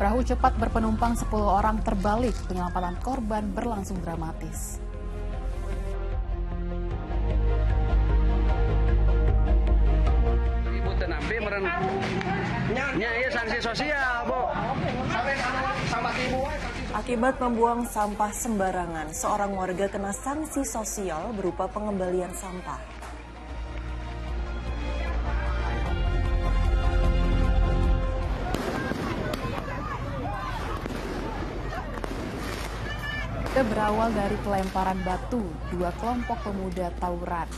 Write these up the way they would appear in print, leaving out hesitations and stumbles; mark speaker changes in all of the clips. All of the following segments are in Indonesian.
Speaker 1: Perahu cepat berpenumpang 10 orang terbalik, penyelamatan korban berlangsung dramatis.
Speaker 2: Ibu tenampi meren ya sanksi sosial, Bu.
Speaker 3: Akibat membuang sampah sembarangan, seorang warga kena sanksi sosial berupa pengembalian sampah.
Speaker 1: Itu berawal dari pelemparan batu, dua kelompok pemuda tawuran.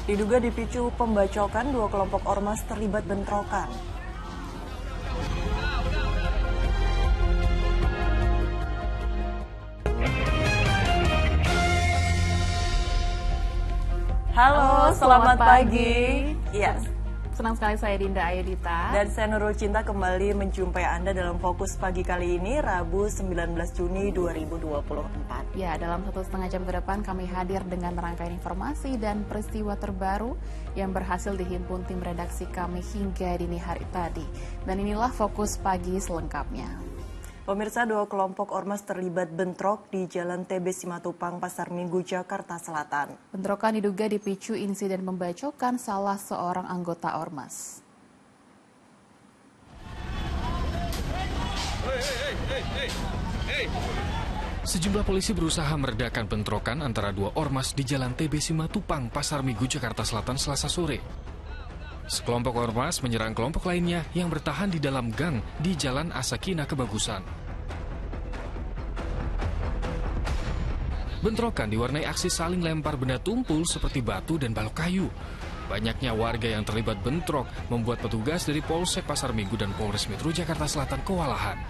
Speaker 3: Diduga dipicu pembacokan, dua kelompok ormas terlibat bentrokan. Halo, selamat pagi. Yes.
Speaker 1: Senang sekali saya Dinda Ayudita.
Speaker 3: Dan saya Nurul Cinta kembali menjumpai Anda dalam Fokus Pagi kali ini, Rabu 19 Juni 2024.
Speaker 1: Ya, dalam 1,5 jam ke depan kami hadir dengan rangkaian informasi dan peristiwa terbaru yang berhasil dihimpun tim redaksi kami hingga dini hari tadi. Dan inilah Fokus Pagi selengkapnya.
Speaker 3: Pemirsa, dua kelompok ormas terlibat bentrok di Jalan TB Simatupang, Pasar Minggu, Jakarta Selatan.
Speaker 1: Bentrokan diduga dipicu insiden pembacokan salah seorang anggota ormas.
Speaker 4: Sejumlah polisi berusaha meredakan bentrokan antara dua ormas di Jalan TB Simatupang, Pasar Minggu, Jakarta Selatan, Selasa sore. Sekelompok ormas menyerang kelompok lainnya yang bertahan di dalam gang di Jalan Asakina Kebagusan. Bentrokan diwarnai aksi saling lempar benda tumpul seperti batu dan balok kayu. Banyaknya warga yang terlibat bentrok membuat petugas dari Polsek Pasar Minggu dan Polres Metro Jakarta Selatan kewalahan.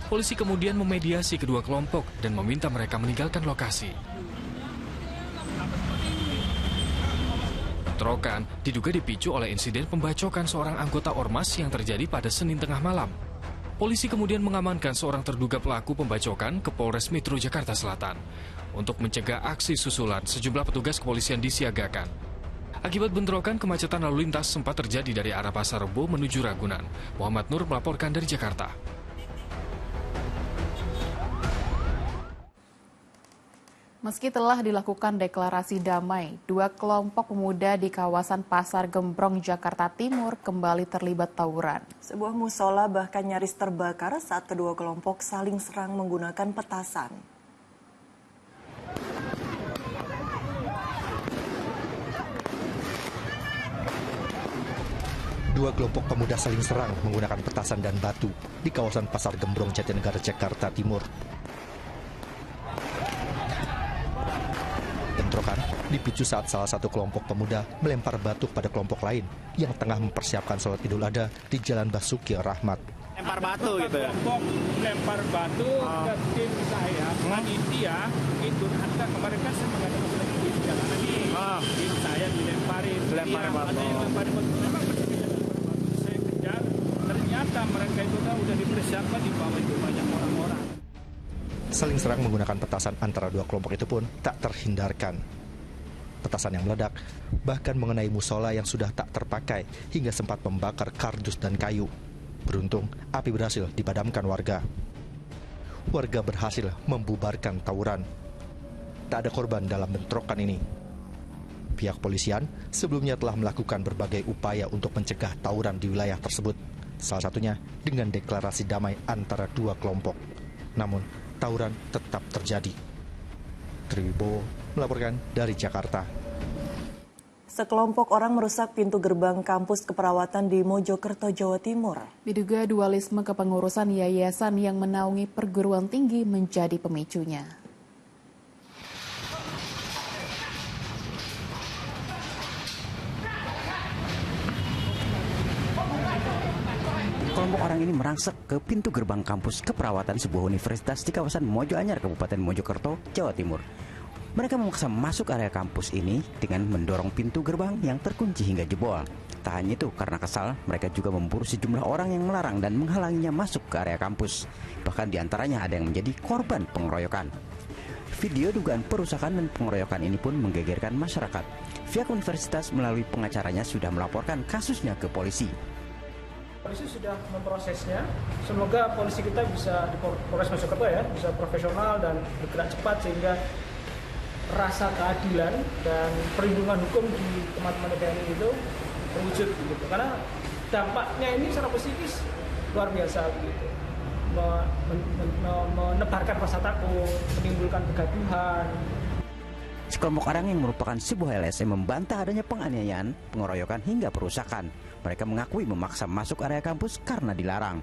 Speaker 4: Polisi kemudian memediasi kedua kelompok dan meminta mereka meninggalkan lokasi. Bentrokan diduga dipicu oleh insiden pembacokan seorang anggota ormas yang terjadi pada Senin tengah malam. Polisi kemudian mengamankan seorang terduga pelaku pembacokan ke Polres Metro Jakarta Selatan. Untuk mencegah aksi susulan, sejumlah petugas kepolisian disiagakan. Akibat bentrokan, kemacetan lalu lintas sempat terjadi dari arah Pasar Rebo menuju Ragunan. Muhammad Nur melaporkan dari Jakarta.
Speaker 1: Meski telah dilakukan deklarasi damai, dua kelompok pemuda di kawasan Pasar Gembrong, Jakarta Timur kembali terlibat tawuran.
Speaker 3: Sebuah musola bahkan nyaris terbakar saat kedua kelompok saling serang menggunakan petasan.
Speaker 5: Dua kelompok pemuda saling serang menggunakan petasan dan batu di kawasan Pasar Gembrong, Jatinegara, Jakarta Timur. Bentrokan dipicu saat salah satu kelompok pemuda melempar batu pada kelompok lain yang tengah mempersiapkan sholat Idul Adha di Jalan Basuki Rahmat.
Speaker 6: Lempar batu gitu ya? Kelompok lempar batu ke tim saya, panitia, itu ada kemarin kan saya mengatakan di jalanan ini. Tim saya dilemparin. Lemparin batu. Ada yang lemparin batu. Memang berbeda batu. Saya kejar, ternyata mereka itu udah dipersiapkan di bawah itu banyak orang-orang.
Speaker 5: Saling serang menggunakan petasan antara dua kelompok itu pun tak terhindarkan. Petasan yang meledak bahkan mengenai musola yang sudah tak terpakai hingga sempat membakar kardus dan kayu. Beruntung, api berhasil dipadamkan warga. Warga berhasil membubarkan tawuran. Tak ada korban dalam bentrokan ini. Pihak polisian sebelumnya telah melakukan berbagai upaya untuk mencegah tawuran di wilayah tersebut. Salah satunya dengan deklarasi damai antara dua kelompok. Namun, tawuran tetap terjadi. Triwibowo melaporkan dari Jakarta.
Speaker 3: Sekelompok orang merusak pintu gerbang kampus keperawatan di Mojokerto, Jawa Timur.
Speaker 1: Diduga dualisme kepengurusan yayasan yang menaungi perguruan tinggi menjadi pemicunya.
Speaker 7: Kelompok orang ini merangsek ke pintu gerbang kampus keperawatan sebuah universitas di kawasan Mojo Anyar, Kabupaten Mojokerto, Jawa Timur. Mereka memaksa masuk area kampus ini dengan mendorong pintu gerbang yang terkunci hingga jebol. Tak hanya itu, karena kesal, mereka juga memburu sejumlah orang yang melarang dan menghalanginya masuk ke area kampus. Bahkan diantaranya ada yang menjadi korban pengeroyokan. Video dugaan perusakan dan pengeroyokan ini pun menggegerkan masyarakat. Pihak universitas melalui pengacaranya sudah melaporkan kasusnya ke polisi.
Speaker 8: Polisi sudah memprosesnya. Semoga polisi kita bisa di Polres Mojokerto ya, bisa profesional dan bergerak cepat sehingga rasa keadilan dan perlindungan hukum di teman-teman TNI itu terwujud gitu. Karena dampaknya ini secara psikis luar biasa gitu. Menebarkan rasa takut, menimbulkan kegaduhan.
Speaker 7: Sekelompok orang yang merupakan sebuah LSM membantah adanya penganiayaan, pengeroyokan hingga perusakan. Mereka mengakui memaksa masuk area kampus karena dilarang.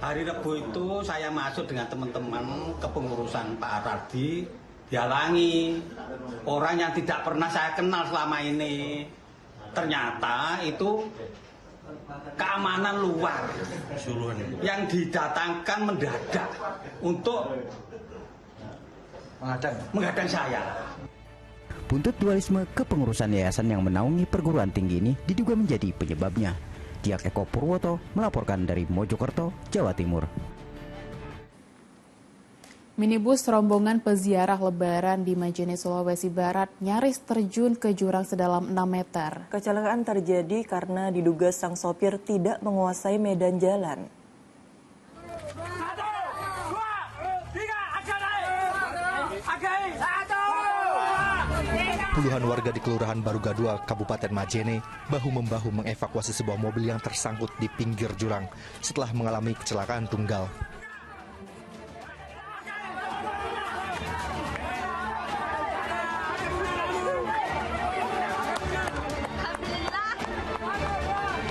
Speaker 9: Hari Rabu itu saya masuk dengan teman-teman kepengurusan Pak Arardi, dihalangi. Orang yang tidak pernah saya kenal selama ini. Ternyata itu keamanan luar yang didatangkan mendadak untuk menghadang saya.
Speaker 7: Buntut dualisme kepengurusan yayasan yang menaungi perguruan tinggi ini diduga menjadi penyebabnya. Diak Eko Purwoto melaporkan dari Mojokerto, Jawa Timur.
Speaker 1: Minibus rombongan peziarah Lebaran di Majene, Sulawesi Barat nyaris terjun ke jurang sedalam 6 meter.
Speaker 3: Kecelakaan terjadi karena diduga sang sopir tidak menguasai medan jalan.
Speaker 5: Puluhan warga di Kelurahan Baruga 2, Kabupaten Majene, bahu-membahu mengevakuasi sebuah mobil yang tersangkut di pinggir jurang setelah mengalami kecelakaan tunggal.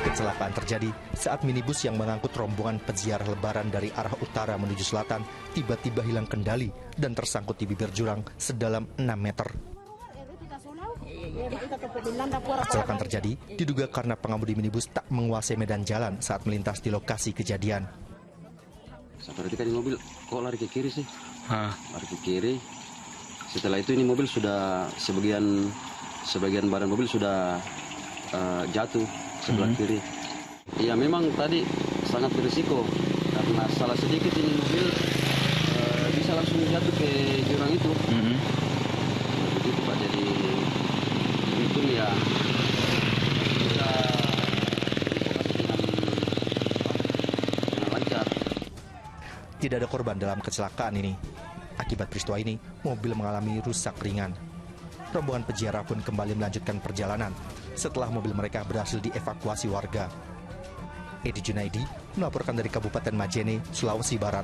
Speaker 5: Kecelakaan terjadi saat minibus yang mengangkut rombongan peziarah Lebaran dari arah utara menuju selatan tiba-tiba hilang kendali dan tersangkut di bibir jurang sedalam 6 meter. Kecelakaan terjadi diduga karena pengemudi minibus tak menguasai medan jalan saat melintas di lokasi kejadian.
Speaker 10: Seperti tadi mobil kok lari ke kiri sih? Lari ke kiri. Setelah itu ini mobil sudah sebagian badan mobil sudah jatuh sebelah kiri. Ya memang tadi sangat berisiko karena salah sedikit ini mobil bisa langsung jatuh ke jurang itu. Begitu Pak, jadi itu ya kita dengan lancar.
Speaker 5: Tidak ada korban dalam kecelakaan ini. Akibat peristiwa ini, mobil mengalami rusak ringan. Rombongan peziarah pun kembali melanjutkan perjalanan setelah mobil mereka berhasil dievakuasi warga. Edi Junaidi melaporkan dari Kabupaten Majene, Sulawesi Barat.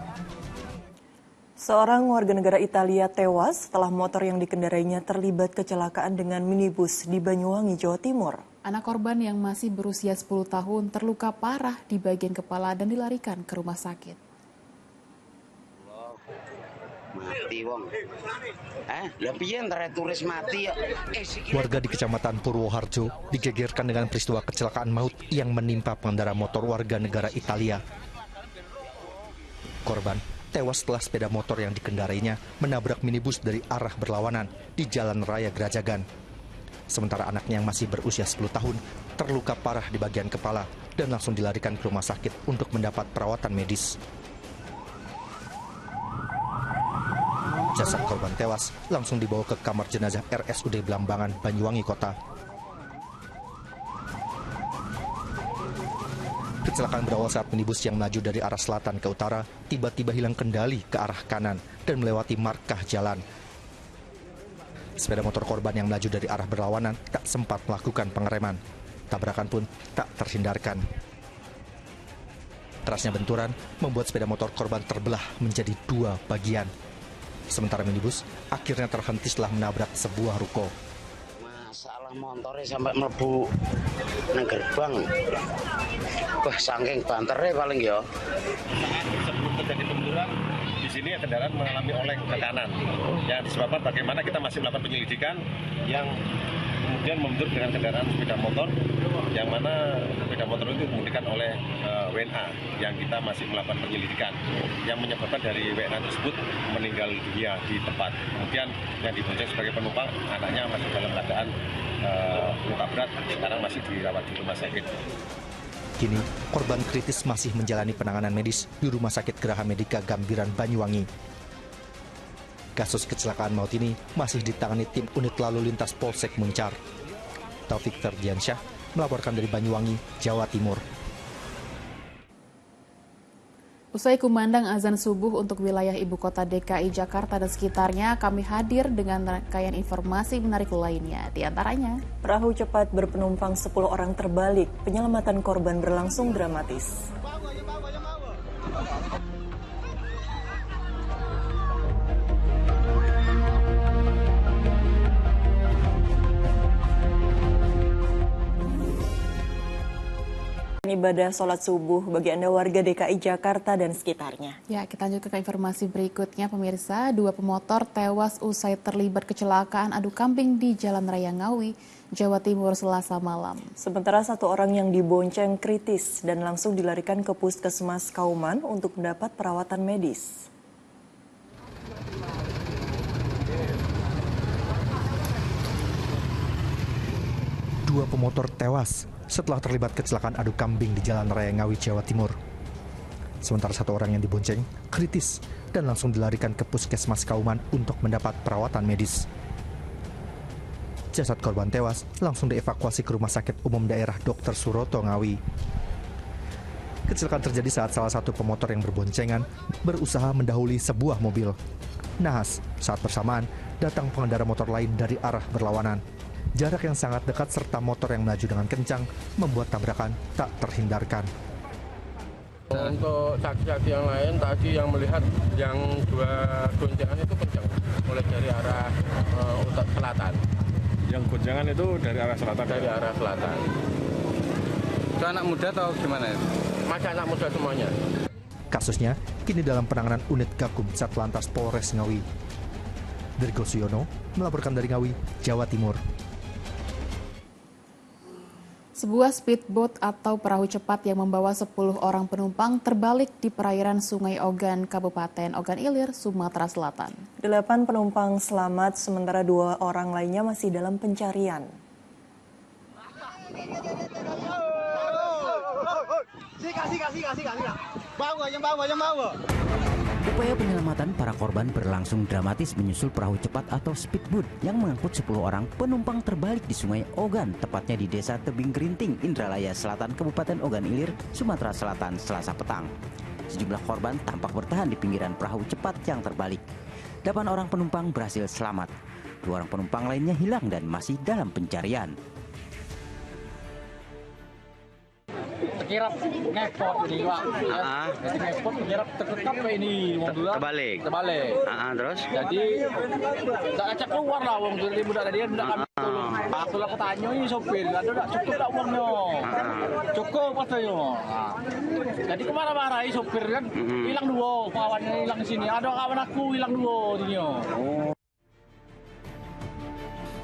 Speaker 3: Seorang warga negara Italia tewas setelah motor yang dikendarainya terlibat kecelakaan dengan minibus di Banyuwangi, Jawa Timur.
Speaker 1: Anak korban yang masih berusia 10 tahun terluka parah di bagian kepala dan dilarikan ke rumah sakit.
Speaker 11: Mati wong. Lah piye entar turis mati ya.
Speaker 5: Warga di Kecamatan Purwoharjo digegerkan dengan peristiwa kecelakaan maut yang menimpa pengendara motor warga negara Italia. Korban tewas setelah sepeda motor yang dikendarainya menabrak minibus dari arah berlawanan di Jalan Raya Gerajagan. Sementara anaknya yang masih berusia 10 tahun terluka parah di bagian kepala dan langsung dilarikan ke rumah sakit untuk mendapat perawatan medis. Jasad korban tewas langsung dibawa ke kamar jenazah RSUD Blambangan, Banyuwangi Kota. Kecelakaan berawal saat minibus yang melaju dari arah selatan ke utara tiba-tiba hilang kendali ke arah kanan dan melewati markah jalan. Sepeda motor korban yang melaju dari arah berlawanan tak sempat melakukan pengereman. Tabrakan pun tak terhindarkan. Kerasnya benturan membuat sepeda motor korban terbelah menjadi 2 bagian. Sementara minibus akhirnya terhenti setelah menabrak sebuah ruko.
Speaker 11: Masalah motornya sampai mlebu nang gerbang. Wah, saking banternya paling ya.
Speaker 12: Sebelum terjadi benturan, di sini kendaraan mengalami oleng ke kanan. Yang disebabkan bagaimana kita masih melakukan penyelidikan yang kemudian membentur dengan kendaraan sepeda motor, yang mana sepeda motor itu dikemudikan oleh WNA yang kita masih melakukan penyelidikan, yang menyebabkan dari WNA tersebut meninggal dunia di tempat. Kemudian yang dibonceng sebagai penumpang, anaknya masih dalam keadaan luka berat, sekarang masih dirawat di rumah sakit.
Speaker 5: Kini, korban kritis masih menjalani penanganan medis di Rumah Sakit Geraha Medika Gambiran, Banyuwangi. Kasus kecelakaan maut ini masih ditangani tim unit lalu lintas Polsek Muncar. Taufik Ferdiansyah melaporkan dari Banyuwangi, Jawa Timur.
Speaker 1: Usai kumandang azan subuh untuk wilayah ibu kota DKI Jakarta dan sekitarnya, kami hadir dengan rangkaian informasi menarik lainnya. Di antaranya,
Speaker 3: perahu cepat berpenumpang 10 orang terbalik, penyelamatan korban berlangsung dramatis. Ibadah sholat subuh bagi Anda warga DKI Jakarta dan sekitarnya.
Speaker 1: Ya, kita lanjut ke informasi berikutnya, pemirsa. 2 pemotor tewas usai terlibat kecelakaan adu kambing di Jalan Raya Ngawi, Jawa Timur, Selasa malam.
Speaker 3: Sementara 1 orang yang dibonceng kritis dan langsung dilarikan ke Puskesmas Kauman untuk mendapat perawatan medis.
Speaker 5: Dua pemotor tewas setelah terlibat kecelakaan adu kambing di Jalan Raya Ngawi, Jawa Timur. Sementara 1 orang yang dibonceng kritis dan langsung dilarikan ke Puskesmas Kauman untuk mendapat perawatan medis. Jasad korban tewas langsung dievakuasi ke Rumah Sakit Umum Daerah Dr. Suroto Ngawi. Kecelakaan terjadi saat salah satu pemotor yang berboncengan berusaha mendahului sebuah mobil. Nahas, saat bersamaan datang pengendara motor lain dari arah berlawanan. Jarak yang sangat dekat serta motor yang melaju dengan kencang membuat tabrakan tak terhindarkan.
Speaker 13: Untuk saksi-saksi yang lain tadi yang melihat yang 2 goncengan itu kencang, mulai dari arah selatan.
Speaker 12: Yang goncengan itu dari arah selatan?
Speaker 13: Dari arah selatan.
Speaker 12: Itu anak muda atau gimana?
Speaker 13: Masih anak muda semuanya.
Speaker 5: Kasusnya kini dalam penanganan unit Gakum Satlantas Polres Ngawi. Dirgo Suyono melaporkan dari Ngawi, Jawa Timur.
Speaker 1: Sebuah speedboat atau perahu cepat yang membawa 10 orang penumpang terbalik di perairan Sungai Ogan, Kabupaten Ogan Ilir, Sumatera Selatan.
Speaker 3: 8 penumpang selamat, sementara 2 orang lainnya masih dalam pencarian.
Speaker 7: Upaya penyelamatan para korban berlangsung dramatis menyusul perahu cepat atau speedboat yang mengangkut 10 orang penumpang terbalik di Sungai Ogan, tepatnya di Desa Tebing Gerinting, Indralaya Selatan, Kabupaten Ogan Ilir, Sumatera Selatan, Selasa petang. Sejumlah korban tampak bertahan di pinggiran perahu cepat yang terbalik. 8 orang penumpang berhasil selamat. 2 orang penumpang lainnya hilang dan masih dalam pencarian.
Speaker 14: Terkirap ngepot ini Pak. Jadi ngepot terkirap terkekap kayak ini
Speaker 2: Terbalik.
Speaker 14: Terus? Jadi tak acak keluar lah wong dari budak dia budak kami tolong. Aku lah ketanya ini sopir, ada tak cukup tak uangnya? Cukup katanya. Jadi kemana-mana ini sopir kan hilang 2, kawannya hilang di sini. Ada kawan aku hilang 2 dia.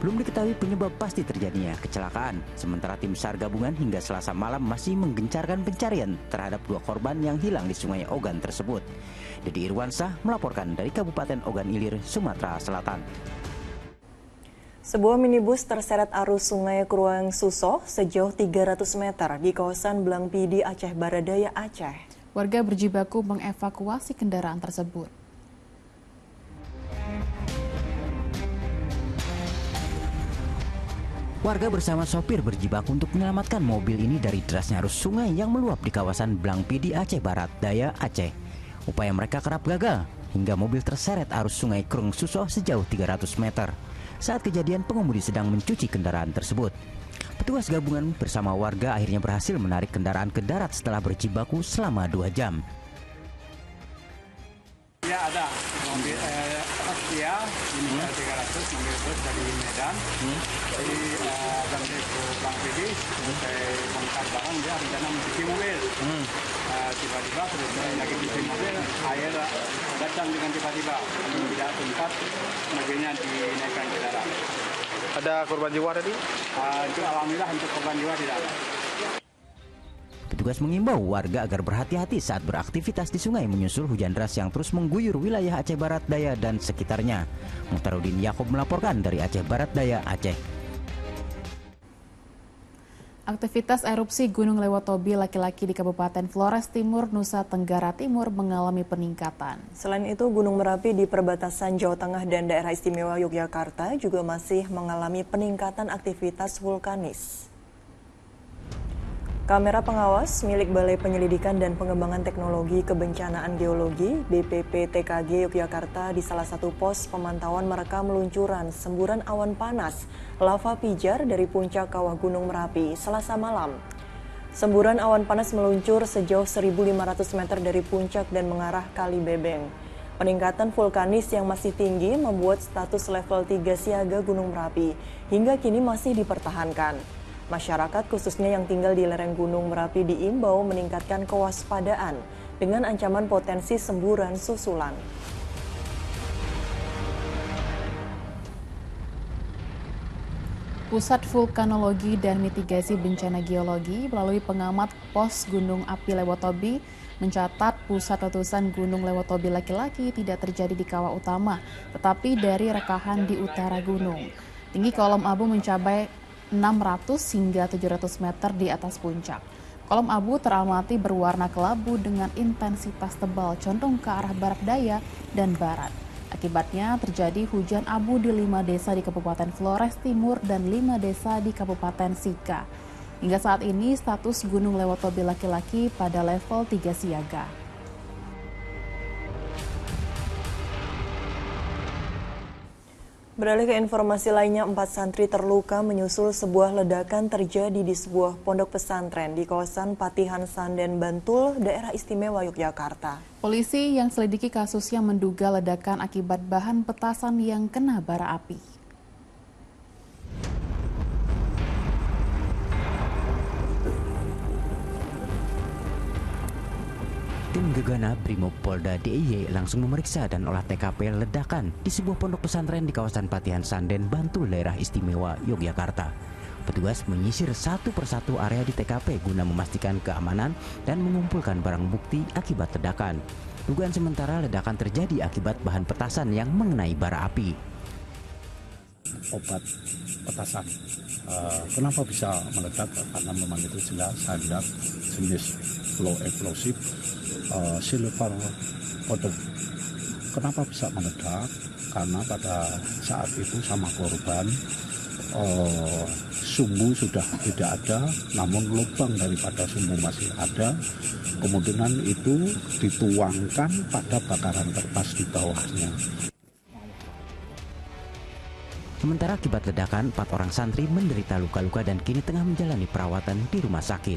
Speaker 7: Belum diketahui penyebab pasti terjadinya kecelakaan. Sementara tim SAR gabungan hingga Selasa malam masih menggencarkan pencarian terhadap 2 korban yang hilang di Sungai Ogan tersebut. Dedi Irwansah melaporkan dari Kabupaten Ogan Ilir, Sumatera Selatan.
Speaker 3: Sebuah minibus terseret arus Sungai Krueng Suso sejauh 300 meter di kawasan Blangpidi, Aceh Baradaya, Aceh.
Speaker 1: Warga berjibaku mengevakuasi kendaraan tersebut.
Speaker 7: Warga bersama sopir berjibaku untuk menyelamatkan mobil ini dari derasnya arus sungai yang meluap di kawasan Blangpidi, Aceh Barat Daya, Aceh. Upaya mereka kerap gagal hingga mobil terseret arus Sungai Krueng Suso sejauh 300 meter. Saat kejadian, pengemudi sedang mencuci kendaraan tersebut. Petugas gabungan bersama warga akhirnya berhasil menarik kendaraan ke darat setelah berjibaku selama 2 jam.
Speaker 6: Ya ada mobil Kia ini 300 mobil bus dari Medan. Jadi sampai ke Blangpidi sampai bongkar barang dia rencana mencuci mobil. Tiba-tiba lagi cuci mobil air datang dengan tiba-tiba tidak tempat mobilnya dinaikkan ke darat.
Speaker 2: Ada korban jiwa tadi?
Speaker 14: Untuk alhamdulillah untuk korban jiwa tidak ada.
Speaker 7: Petugas mengimbau warga agar berhati-hati saat beraktivitas di sungai menyusul hujan deras yang terus mengguyur wilayah Aceh Barat Daya dan sekitarnya. Muhtarudin Yaakob melaporkan dari Aceh Barat Daya, Aceh.
Speaker 1: Aktivitas erupsi Gunung Lewotobi laki-laki di Kabupaten Flores Timur, Nusa Tenggara Timur mengalami peningkatan.
Speaker 3: Selain itu, Gunung Merapi di perbatasan Jawa Tengah dan Daerah Istimewa Yogyakarta juga masih mengalami peningkatan aktivitas vulkanis. Kamera pengawas milik Balai Penyelidikan dan Pengembangan Teknologi Kebencanaan Geologi BPPTKG Yogyakarta di salah satu pos pemantauan merekam meluncuran semburan awan panas lava pijar dari puncak kawah Gunung Merapi Selasa malam. Semburan awan panas meluncur sejauh 1.500 meter dari puncak dan mengarah Kali Bebeng. Peningkatan vulkanis yang masih tinggi membuat status level 3 siaga Gunung Merapi hingga kini masih dipertahankan. Masyarakat khususnya yang tinggal di lereng Gunung Merapi diimbau meningkatkan kewaspadaan dengan ancaman potensi semburan susulan.
Speaker 1: Pusat Vulkanologi dan Mitigasi Bencana Geologi melalui pengamat pos Gunung Api Lewotobi mencatat pusat letusan Gunung Lewotobi laki-laki tidak terjadi di kawah utama, tetapi dari rekahan di utara gunung. Tinggi kolom abu mencapai 600 hingga 700 meter di atas puncak. Kolom abu teramati berwarna kelabu dengan intensitas tebal condong ke arah barat daya dan barat. Akibatnya terjadi hujan abu di 5 desa di Kabupaten Flores Timur dan 5 desa di Kabupaten Sika. Hingga saat ini status Gunung Lewotobi laki-laki pada level 3 siaga.
Speaker 3: Beralih ke informasi lainnya, 4 santri terluka menyusul sebuah ledakan terjadi di sebuah pondok pesantren di kawasan Patihan Sanden, Bantul, Daerah Istimewa Yogyakarta.
Speaker 1: Polisi yang selidiki kasusnya menduga ledakan akibat bahan petasan yang kena bara api.
Speaker 7: Tim Gegana Brimob Polda DIY langsung memeriksa dan olah TKP ledakan di sebuah pondok pesantren di kawasan Patihan Sanden, Bantul, Daerah Istimewa Yogyakarta. Petugas menyisir satu persatu area di TKP guna memastikan keamanan dan mengumpulkan barang bukti akibat ledakan. Dugaan sementara ledakan terjadi akibat bahan petasan yang mengenai bara api.
Speaker 15: Obat petasan. Kenapa bisa meledak? Karena memang itu jelas ada jenis low explosive silver produk. Kenapa bisa meledak? Karena pada saat itu sama korban sumbu sudah tidak ada, namun lubang daripada sumbu masih ada. Kemudian itu dituangkan pada bakaran kertas di bawahnya.
Speaker 7: Sementara akibat ledakan, 4 orang santri menderita luka-luka dan kini tengah menjalani perawatan di rumah sakit.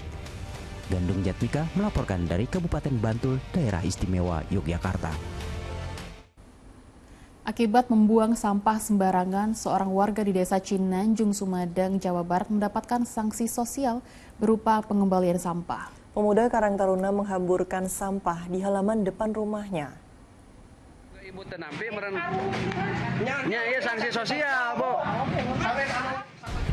Speaker 7: Gandung Jatwika melaporkan dari Kabupaten Bantul, Daerah Istimewa Yogyakarta.
Speaker 1: Akibat membuang sampah sembarangan, seorang warga di Desa Cinanjung, Sumedang, Jawa Barat mendapatkan sanksi sosial berupa pengembalian sampah.
Speaker 3: Pemuda Karang Taruna menghamburkan sampah di halaman depan rumahnya.
Speaker 2: Ibu tenampi nya ya sanksi sosial, Bu.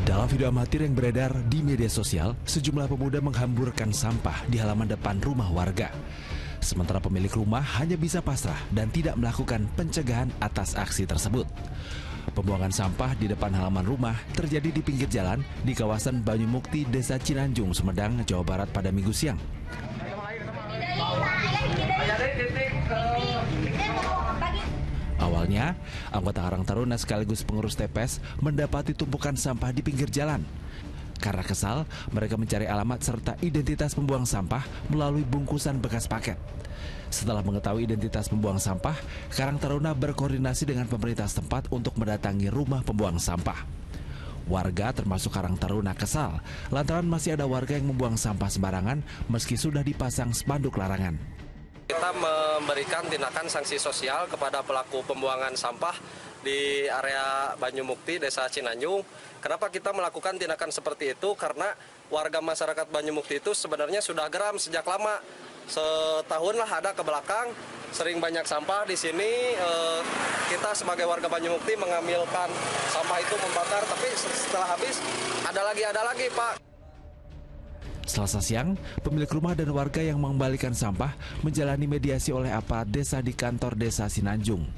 Speaker 16: Dalam video amatir yang beredar di media sosial, sejumlah pemuda menghamburkan sampah di halaman depan rumah warga. Sementara pemilik rumah hanya bisa pasrah dan tidak melakukan pencegahan atas aksi tersebut. Pembuangan sampah di depan halaman rumah terjadi di pinggir jalan di kawasan Banyumukti, Desa Cinanjung, Sumedang, Jawa Barat pada Minggu siang. Awalnya, anggota Karang Taruna sekaligus pengurus TPS mendapati tumpukan sampah di pinggir jalan. Karena kesal, mereka mencari alamat serta identitas pembuang sampah melalui bungkusan bekas paket. Setelah mengetahui identitas pembuang sampah, Karang Taruna berkoordinasi dengan pemerintah setempat untuk mendatangi rumah pembuang sampah. Warga termasuk Karang Taruna kesal lantaran masih ada warga yang membuang sampah sembarangan meski sudah dipasang spanduk larangan.
Speaker 17: Kita memberikan tindakan sanksi sosial kepada pelaku pembuangan sampah di area Banyumukti, Desa Cinanjung. Kenapa kita melakukan tindakan seperti itu? Karena warga masyarakat Banyumukti itu sebenarnya sudah geram sejak lama setahun lah ada ke belakang, sering banyak sampah di sini. Kita sebagai warga Banyumukti mengambilkan sampah itu membakar, tapi setelah habis ada lagi Pak.
Speaker 16: Selasa siang, pemilik rumah dan warga yang mengembalikan sampah menjalani mediasi oleh aparat desa di kantor desa Sinanjung.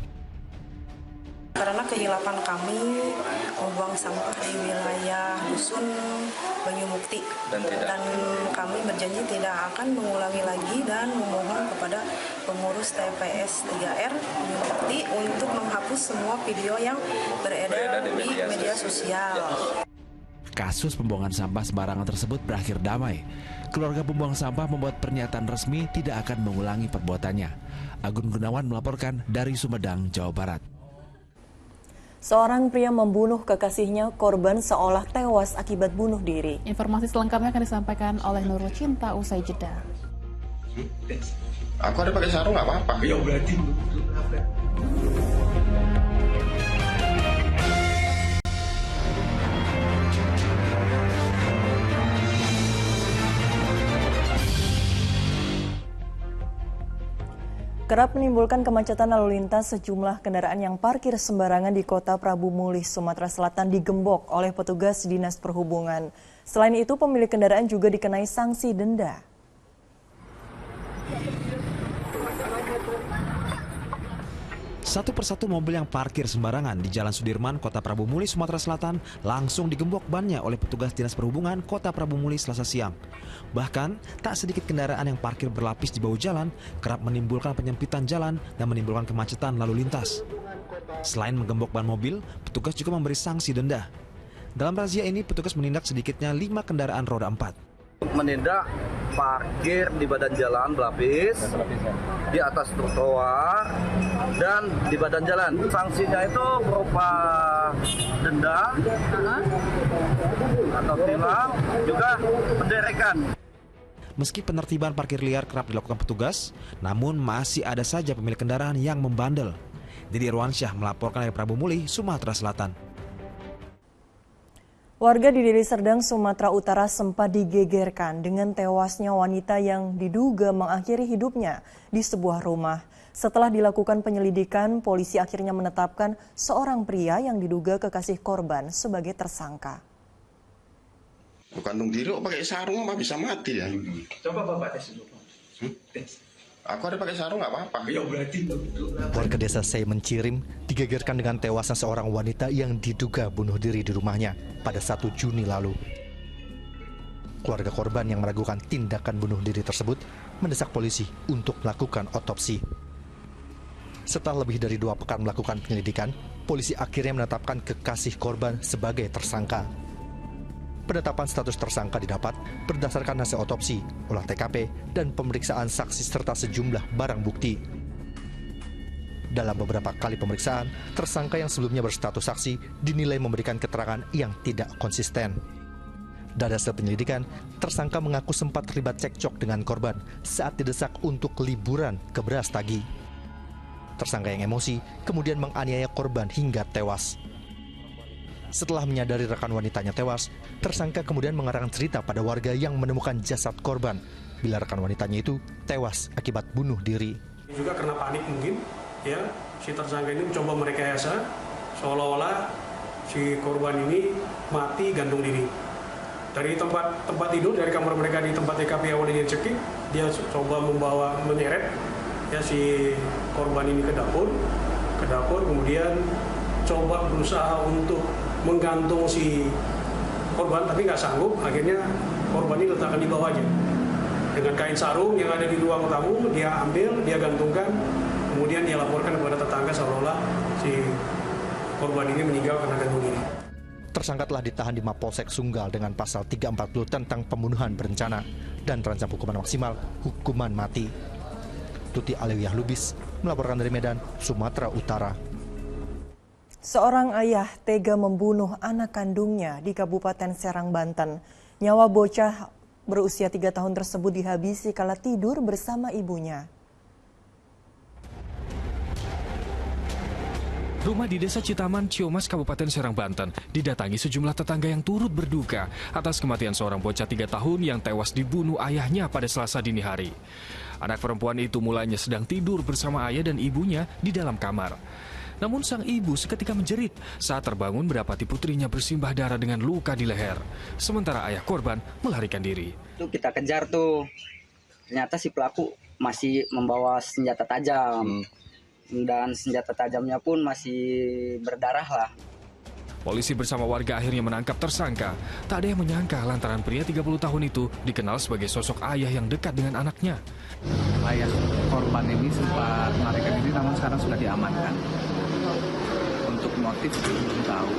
Speaker 18: Karena kehilapan kami membuang sampah di wilayah dusun Banyumukti dan kami berjanji tidak akan mengulangi lagi dan memohon kepada pengurus TPS 3R Banyumukti untuk menghapus semua video yang beredar di media sosial.
Speaker 16: Kasus pembuangan sampah sembarangan tersebut berakhir damai. Keluarga pembuang sampah membuat pernyataan resmi tidak akan mengulangi perbuatannya. Agun Gunawan melaporkan dari Sumedang, Jawa Barat.
Speaker 3: Seorang pria membunuh kekasihnya, korban seolah tewas akibat bunuh diri.
Speaker 1: Informasi selengkapnya akan disampaikan oleh Nurul Cinta usai jeda.
Speaker 19: Aku ada pakai sarung nggak apa-apa. Ya berarti.
Speaker 3: Kerap menimbulkan kemacetan lalu lintas, sejumlah kendaraan yang parkir sembarangan di Kota Prabu Mulih, Sumatera Selatan digembok oleh petugas Dinas Perhubungan. Selain itu, pemilik kendaraan juga dikenai sanksi denda.
Speaker 20: Satu persatu mobil yang parkir sembarangan di Jalan Sudirman, Kota Prabu Mulih, Sumatera Selatan langsung digembok bannya oleh petugas Dinas Perhubungan Kota Prabu Mulih Selasa siang. Bahkan, tak sedikit kendaraan yang parkir berlapis di bahu jalan kerap menimbulkan penyempitan jalan dan menimbulkan kemacetan lalu lintas. Selain menggembok ban mobil, petugas juga memberi sanksi denda. Dalam razia ini, petugas menindak sedikitnya 5 kendaraan roda 4.
Speaker 21: Menindak parkir di badan jalan berlapis, di atas trotoar, dan di badan jalan. Sanksinya itu berupa denda atau tilang, juga penderekan.
Speaker 20: Meski penertiban parkir liar kerap dilakukan petugas, namun masih ada saja pemilik kendaraan yang membandel. Didi Irwansyah melaporkan dari Prabu Mulih, Sumatera Selatan.
Speaker 3: Warga di Deli Serdang, Sumatera Utara sempat digegerkan dengan tewasnya wanita yang diduga mengakhiri hidupnya di sebuah rumah. Setelah dilakukan penyelidikan, polisi akhirnya menetapkan seorang pria yang diduga kekasih korban sebagai tersangka.
Speaker 19: Gantung diri kok pakai sarung apa bisa mati ya?
Speaker 22: Coba Bapak tes dulu.
Speaker 19: Tes. Aku ada pakai sarung nggak apa-apa.
Speaker 22: Ya berarti.
Speaker 5: Warga desa Seimen Cirim digegerkan dengan tewasnya seorang wanita yang diduga bunuh diri di rumahnya pada 1 Juni lalu. Keluarga korban yang meragukan tindakan bunuh diri tersebut mendesak polisi untuk melakukan otopsi. Setelah lebih dari 2 pekan melakukan penyelidikan, polisi akhirnya menetapkan kekasih korban sebagai tersangka. Penetapan status tersangka didapat berdasarkan hasil otopsi, olah TKP, dan pemeriksaan saksi serta sejumlah barang bukti. Dalam beberapa kali pemeriksaan, tersangka yang sebelumnya berstatus saksi dinilai memberikan keterangan yang tidak konsisten. Dari hasil penyelidikan, tersangka mengaku sempat terlibat cekcok dengan korban saat didesak untuk liburan ke Brastagi. Tersangka yang emosi kemudian menganiaya korban hingga tewas. Setelah menyadari rekan wanitanya tewas, tersangka kemudian mengarang cerita pada warga yang menemukan jasad korban bila rekan wanitanya itu tewas akibat bunuh diri.
Speaker 23: Juga karena panik mungkin, ya si tersangka ini mencoba merekayasa seolah-olah si korban ini mati gantung diri. Dari tempat tidur, dari kamar mereka di tempat TKP awalnya dicekik, dia coba menyeret ya si korban ini ke dapur kemudian coba berusaha untuk menggantung si korban, tapi nggak sanggup. Akhirnya korban ini letakkan di bawahnya dengan kain sarung yang ada di ruang tamu. Dia ambil, dia gantungkan, kemudian dia laporkan kepada tetangga seolah-olah si korban ini meninggal karena gantung diri.
Speaker 5: Tersangka telah ditahan di Mapolsek Sunggal dengan pasal 340 tentang pembunuhan berencana dan terancam hukuman maksimal hukuman mati. Tuti Alewiyah Lubis melaporkan dari Medan, Sumatera Utara.
Speaker 3: Seorang ayah tega membunuh anak kandungnya di Kabupaten Serang, Banten. Nyawa bocah berusia 3 tahun tersebut dihabisi kala tidur bersama ibunya.
Speaker 4: Rumah di Desa Citaman, Ciomas, Kabupaten Serang, Banten didatangi sejumlah tetangga yang turut berduka atas kematian seorang bocah 3 tahun yang tewas dibunuh ayahnya pada Selasa dini hari. Anak perempuan itu mulanya sedang tidur bersama ayah dan ibunya di dalam kamar. Namun sang ibu seketika menjerit saat terbangun mendapati putrinya bersimbah darah dengan luka di leher. Sementara ayah korban melarikan diri.
Speaker 8: Itu kita kejar tuh. Ternyata si pelaku masih membawa senjata tajam. Dan senjata tajamnya pun masih berdarah lah.
Speaker 4: Polisi bersama warga akhirnya menangkap tersangka. Tak ada yang menyangka lantaran pria 30 tahun itu dikenal sebagai sosok ayah yang dekat dengan anaknya.
Speaker 9: Ayah korban ini sempat melarikan diri namun sekarang sudah diamankan. Untuk motif belum tahu.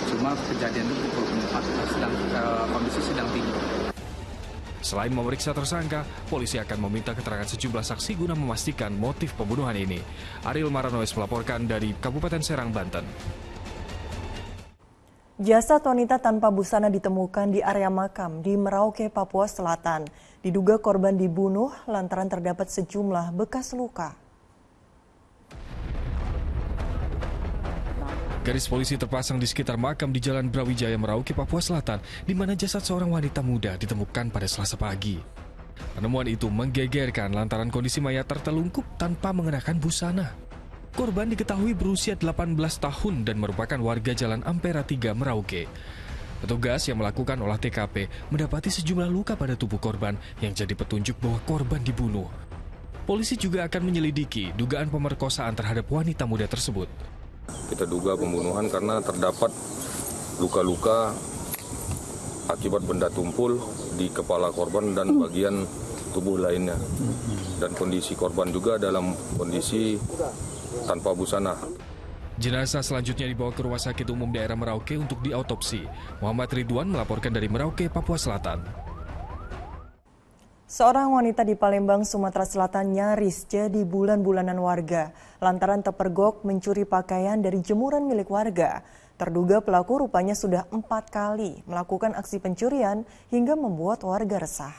Speaker 9: Cuma kejadian itu pukul 4, kondisi sedang tidur.
Speaker 4: Selain memeriksa tersangka, polisi akan meminta keterangan sejumlah saksi guna memastikan motif pembunuhan ini. Ariel Maranoes melaporkan dari Kabupaten Serang, Banten.
Speaker 3: Jasad wanita tanpa busana ditemukan di area makam di Merauke, Papua Selatan. Diduga korban dibunuh lantaran terdapat sejumlah bekas luka.
Speaker 4: Garis polisi terpasang di sekitar makam di Jalan Brawijaya, Merauke, Papua Selatan, di mana jasad seorang wanita muda ditemukan pada Selasa pagi. Penemuan itu menggegerkan lantaran kondisi mayat tertelungkup tanpa mengenakan busana. Korban diketahui berusia 18 tahun dan merupakan warga Jalan Ampera 3, Merauke. Petugas yang melakukan olah TKP mendapati sejumlah luka pada tubuh korban yang jadi petunjuk bahwa korban dibunuh. Polisi juga akan menyelidiki dugaan pemerkosaan terhadap wanita muda tersebut.
Speaker 24: Kita duga pembunuhan karena terdapat luka-luka akibat benda tumpul di kepala korban dan bagian tubuh lainnya. Dan kondisi korban juga dalam kondisi tanpa busana.
Speaker 4: Jenazah selanjutnya dibawa ke Rumah Sakit Umum Daerah Merauke untuk diautopsi. Muhammad Ridwan melaporkan dari Merauke, Papua Selatan.
Speaker 3: Seorang wanita di Palembang, Sumatera Selatan nyaris jadi bulan-bulanan warga lantaran terpergok mencuri pakaian dari jemuran milik warga. Terduga pelaku rupanya sudah 4 kali melakukan aksi pencurian hingga membuat warga resah.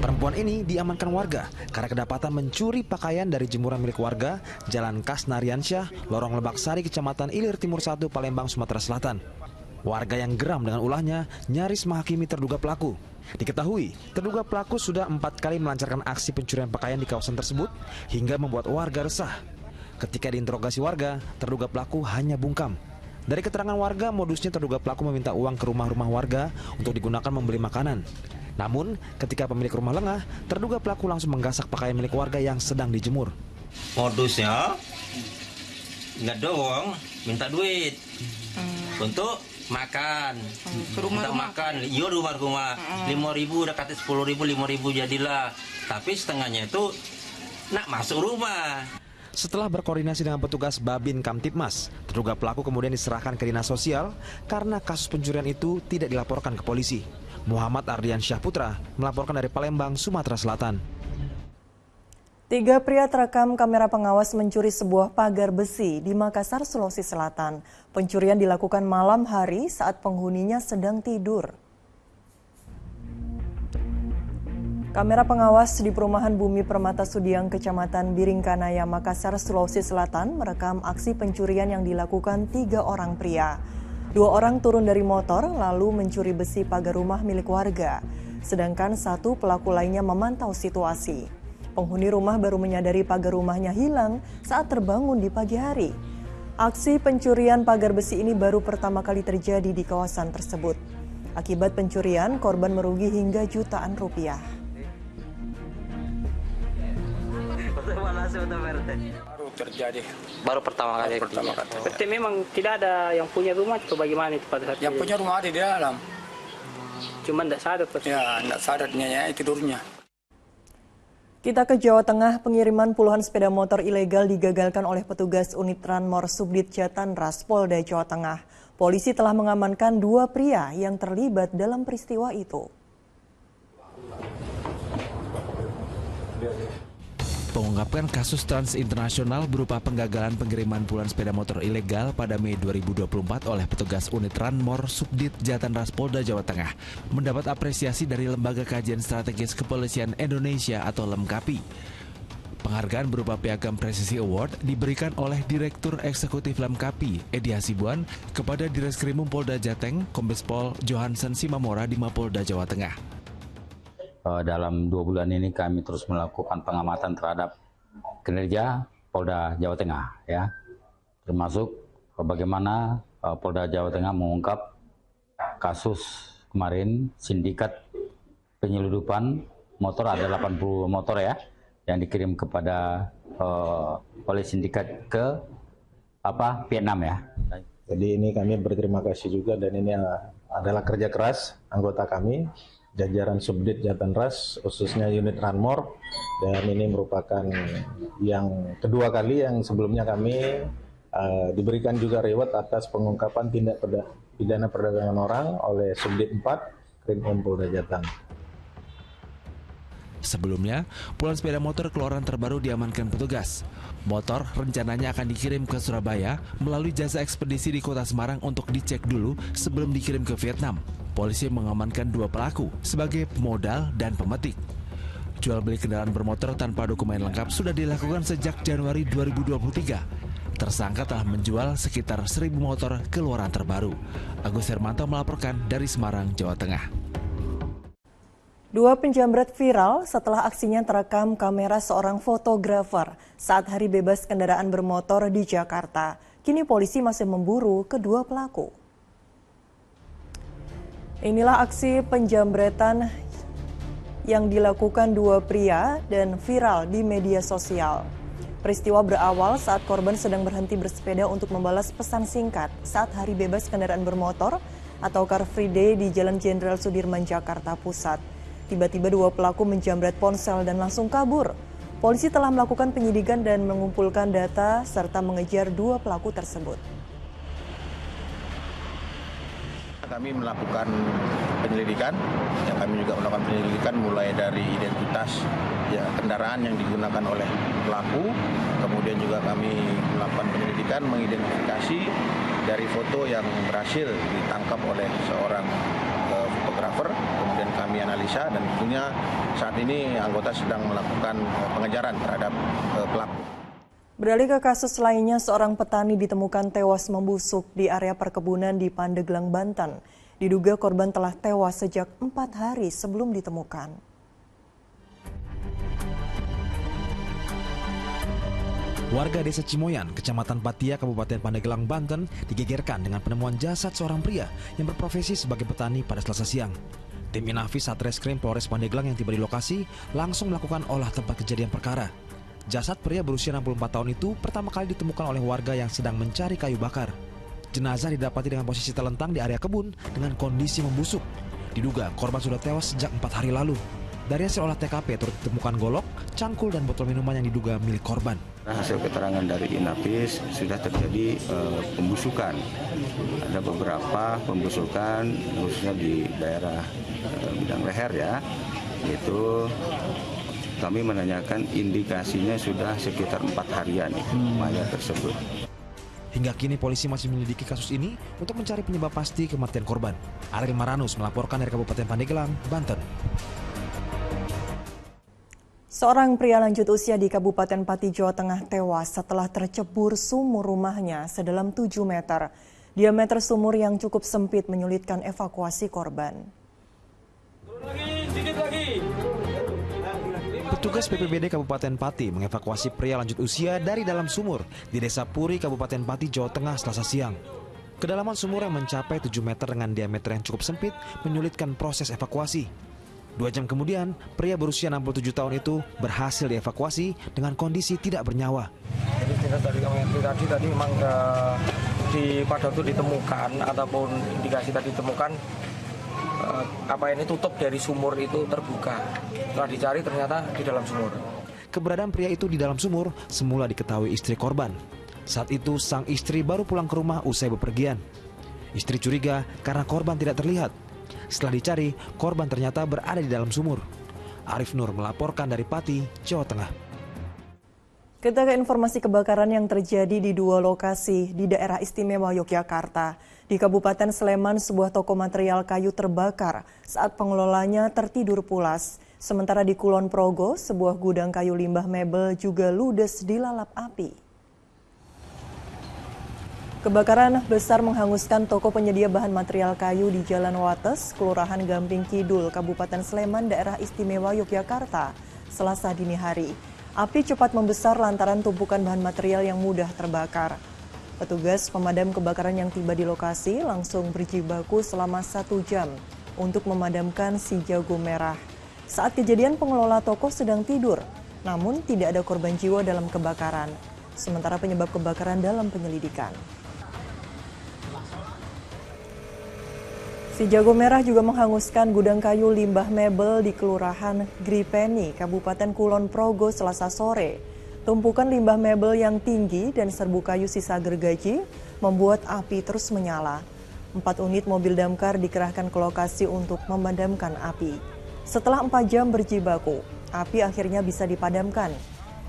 Speaker 20: Perempuan ini diamankan warga karena kedapatan mencuri pakaian dari jemuran milik warga Jalan Kasnariansyah, Lorong Lebak Sari, Kecamatan Ilir Timur 1, Palembang, Sumatera Selatan. Warga yang geram dengan ulahnya nyaris menghakimi terduga pelaku. Diketahui, terduga pelaku sudah 4 kali melancarkan aksi pencurian pakaian di kawasan tersebut hingga membuat warga resah. Ketika diinterogasi warga, terduga pelaku hanya bungkam. Dari keterangan warga, modusnya terduga pelaku meminta uang ke rumah-rumah warga untuk digunakan membeli makanan. Namun, ketika pemilik rumah lengah, terduga pelaku langsung menggasak pakaian milik warga yang sedang dijemur.
Speaker 25: Modusnya, nggak doang, minta duit untuk makan. Minta makan, iya rumah-rumah, 5.000 udah kata 10.000, 5.000 jadilah. Tapi setengahnya itu nak masuk rumah.
Speaker 20: Setelah berkoordinasi dengan petugas Babin Kamtipmas, terduga pelaku kemudian diserahkan ke Dinas Sosial karena kasus pencurian itu tidak dilaporkan ke polisi. Muhammad Ardian Syahputra melaporkan dari Palembang, Sumatera Selatan.
Speaker 3: 3 pria terekam kamera pengawas mencuri sebuah pagar besi di Makassar, Sulawesi Selatan. Pencurian dilakukan malam hari saat penghuninya sedang tidur. Kamera pengawas di perumahan Bumi Permata Sudiang, Kecamatan Biringkanaya, Makassar, Sulawesi Selatan merekam aksi pencurian yang dilakukan 3 orang pria. 2 orang turun dari motor lalu mencuri besi pagar rumah milik warga. Sedangkan 1 pelaku lainnya memantau situasi. Penghuni rumah baru menyadari pagar rumahnya hilang saat terbangun di pagi hari. Aksi pencurian pagar besi ini baru pertama kali terjadi di kawasan tersebut. Akibat pencurian, korban merugi hingga jutaan rupiah.
Speaker 26: Baru terjadi.
Speaker 27: Baru pertama kali. Berarti memang tidak ada yang punya rumah atau bagaimana itu pada saat
Speaker 26: yang punya rumah ada di dalam.
Speaker 27: Cuma tidak sadar.
Speaker 26: Ya, tidak sadar dia tidurnya.
Speaker 3: Kita ke Jawa Tengah, pengiriman puluhan sepeda motor ilegal digagalkan oleh petugas unit Ranmor Subdit Jatanras Polda Jawa Tengah. Polisi telah mengamankan 2 pria yang terlibat dalam peristiwa itu.
Speaker 16: mengungkapkan kasus transnasional berupa penggagalan pengiriman puluhan sepeda motor ilegal pada Mei 2024 oleh petugas unit Ranmor Subdit Jatanras Polda Jawa Tengah mendapat apresiasi dari Lembaga Kajian Strategis Kepolisian Indonesia atau LEMKAPI. Penghargaan berupa Piagam Presisi Award diberikan oleh Direktur Eksekutif LEMKAPI, Edi Hasibuan, kepada Direskrimum Polda Jateng, Kombes Pol Johansen Simamora di Mapolda Jawa Tengah.
Speaker 6: Dalam 2 bulan ini kami terus melakukan pengamatan terhadap kinerja Polda Jawa Tengah, ya, termasuk bagaimana Polda Jawa Tengah mengungkap kasus kemarin sindikat penyeludupan motor, ada 80 motor ya, yang dikirim kepada oleh sindikat ke Vietnam ya.
Speaker 10: Jadi ini kami berterima kasih juga, dan ini adalah kerja keras anggota kami, jajaran Subdit Jatanras, khususnya unit Ranmor, dan ini merupakan yang kedua kali. Yang sebelumnya kami diberikan juga reward atas pengungkapan tindak pidana perdagangan orang oleh Subdit 4 Krimum Polda Jateng.
Speaker 16: Sebelumnya, puluhan sepeda motor keluaran terbaru diamankan petugas. Motor rencananya akan dikirim ke Surabaya melalui jasa ekspedisi di Kota Semarang untuk dicek dulu sebelum dikirim ke Vietnam. Polisi mengamankan 2 pelaku sebagai pemodal dan pemetik. Jual beli kendaraan bermotor tanpa dokumen lengkap sudah dilakukan sejak Januari 2023. Tersangka telah menjual sekitar 1.000 motor keluaran terbaru. Agus Hermanto melaporkan dari Semarang, Jawa Tengah.
Speaker 3: 2 penjamret viral setelah aksinya terekam kamera seorang fotografer saat hari bebas kendaraan bermotor di Jakarta. Kini polisi masih memburu kedua pelaku. Inilah aksi penjambretan yang dilakukan 2 pria dan viral di media sosial. Peristiwa berawal saat korban sedang berhenti bersepeda untuk membalas pesan singkat saat hari bebas kendaraan bermotor atau Car Free Day di Jalan Jenderal Sudirman, Jakarta Pusat. Tiba-tiba 2 pelaku menjamret ponsel dan langsung kabur. Polisi telah melakukan penyidikan dan mengumpulkan data serta mengejar 2 pelaku tersebut.
Speaker 19: Kami melakukan penyelidikan, kami juga melakukan penyelidikan mulai dari identitas kendaraan yang digunakan oleh pelaku, kemudian juga kami melakukan penyelidikan mengidentifikasi dari foto yang berhasil ditangkap oleh seorang fotografer, kemudian kami analisa, dan tentunya saat ini anggota sedang melakukan pengejaran terhadap pelaku.
Speaker 3: Beralih ke kasus lainnya, seorang petani ditemukan tewas membusuk di area perkebunan di Pandeglang, Banten. Diduga korban telah tewas sejak 4 hari sebelum ditemukan.
Speaker 20: Warga Desa Cimoyan, Kecamatan Patia, Kabupaten Pandeglang, Banten digegerkan dengan penemuan jasad seorang pria yang berprofesi sebagai petani pada Selasa siang. Tim Inafis Satreskrim Polres Pandeglang yang tiba di lokasi langsung melakukan olah tempat kejadian perkara. Jasad pria berusia 64 tahun itu pertama kali ditemukan oleh warga yang sedang mencari kayu bakar. Jenazah didapati dengan posisi terlentang di area kebun dengan kondisi membusuk. Diduga korban sudah tewas sejak 4 hari lalu. Dari hasil olah TKP turut ditemukan golok, cangkul, dan botol minuman yang diduga milik korban.
Speaker 11: Hasil keterangan dari Inafis sudah terjadi pembusukan. Ada beberapa pembusukan khususnya di daerah bidang leher ya. Itu kami menanyakan indikasinya sudah sekitar 4 harian mayat tersebut.
Speaker 20: Hingga kini polisi masih menyelidiki kasus ini untuk mencari penyebab pasti kematian korban. Ariel Maranus melaporkan dari Kabupaten Pandeglang, Banten.
Speaker 3: Seorang pria lanjut usia di Kabupaten Pati, Jawa Tengah tewas setelah tercebur sumur rumahnya sedalam 7 meter. Diameter sumur yang cukup sempit menyulitkan evakuasi korban.
Speaker 20: Petugas BPBD Kabupaten Pati mengevakuasi pria lanjut usia dari dalam sumur di Desa Puri, Kabupaten Pati, Jawa Tengah, Selasa siang. Kedalaman sumur yang mencapai 7 meter dengan diameter yang cukup sempit menyulitkan proses evakuasi. 2 jam kemudian, pria berusia 67 tahun itu berhasil dievakuasi dengan kondisi tidak bernyawa.
Speaker 12: Jadi dari kami tadi memang pada waktu ditemukan ataupun indikasi tadi ditemukan ini tutup dari sumur itu terbuka. Setelah dicari ternyata di dalam sumur.
Speaker 20: Keberadaan pria itu di dalam sumur semula diketahui istri korban. Saat itu sang istri baru pulang ke rumah usai bepergian. Istri curiga karena korban tidak terlihat. Setelah dicari, korban ternyata berada di dalam sumur. Arif Nur melaporkan dari Pati, Jawa Tengah.
Speaker 3: Kita ke informasi kebakaran yang terjadi di dua lokasi di daerah istimewa Yogyakarta. Di Kabupaten Sleman, sebuah toko material kayu terbakar saat pengelolanya tertidur pulas. Sementara di Kulon Progo, sebuah gudang kayu limbah mebel juga ludes dilalap api. Kebakaran besar menghanguskan toko penyedia bahan material kayu di Jalan Wates, Kelurahan Gamping Kidul, Kabupaten Sleman, daerah istimewa Yogyakarta, Selasa dini hari. Api cepat membesar lantaran tumpukan bahan material yang mudah terbakar. Petugas pemadam kebakaran yang tiba di lokasi langsung berjibaku selama 1 jam untuk memadamkan si jago merah. Saat kejadian, pengelola toko sedang tidur, namun tidak ada korban jiwa dalam kebakaran. Sementara penyebab kebakaran dalam penyelidikan. Si jago merah juga menghanguskan gudang kayu limbah mebel di Kelurahan Gripeni, Kabupaten Kulon Progo, Selasa sore. Tumpukan limbah mebel yang tinggi dan serbu kayu sisa gergaji membuat api terus menyala. 4 unit mobil damkar dikerahkan ke lokasi untuk memadamkan api. Setelah 4 jam berjibaku, api akhirnya bisa dipadamkan.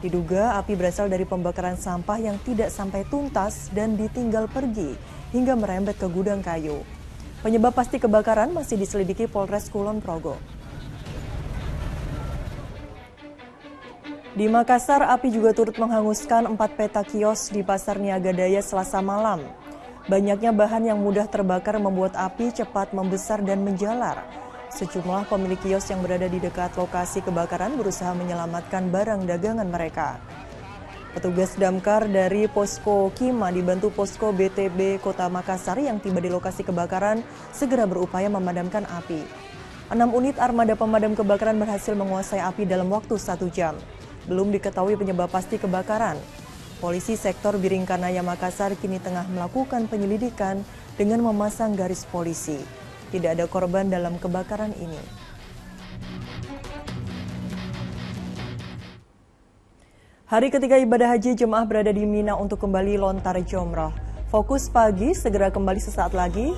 Speaker 3: Diduga api berasal dari pembakaran sampah yang tidak sampai tuntas dan ditinggal pergi hingga merembet ke gudang kayu. Penyebab pasti kebakaran masih diselidiki Polres Kulon Progo. Di Makassar, api juga turut menghanguskan 4 petak kios di Pasar Niagadaya Selasa malam. Banyaknya bahan yang mudah terbakar membuat api cepat membesar dan menjalar. Sejumlah pemilik kios yang berada di dekat lokasi kebakaran berusaha menyelamatkan barang dagangan mereka. Petugas damkar dari Posko Kima dibantu Posko BTB Kota Makassar yang tiba di lokasi kebakaran segera berupaya memadamkan api. 6 unit armada pemadam kebakaran berhasil menguasai api dalam waktu 1 jam. Belum diketahui penyebab pasti kebakaran. Polisi sektor Biringkanaya Makassar kini tengah melakukan penyelidikan dengan memasang garis polisi. Tidak ada korban dalam kebakaran ini. Hari ketiga ibadah haji, jemaah berada di Mina untuk kembali lontar jumrah. Fokus pagi segera kembali sesaat lagi.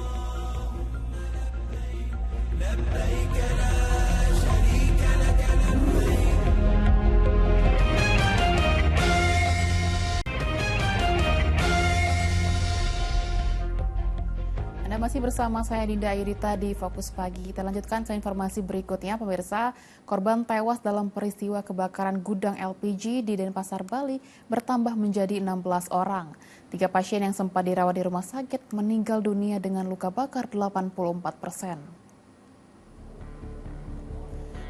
Speaker 1: Masih bersama saya Dinda Airita di Fokus Pagi. Kita lanjutkan ke informasi berikutnya, pemirsa. Korban tewas dalam peristiwa kebakaran gudang LPG di Denpasar, Bali bertambah menjadi 16 orang. 3 pasien yang sempat dirawat di rumah sakit meninggal dunia dengan luka bakar 84%.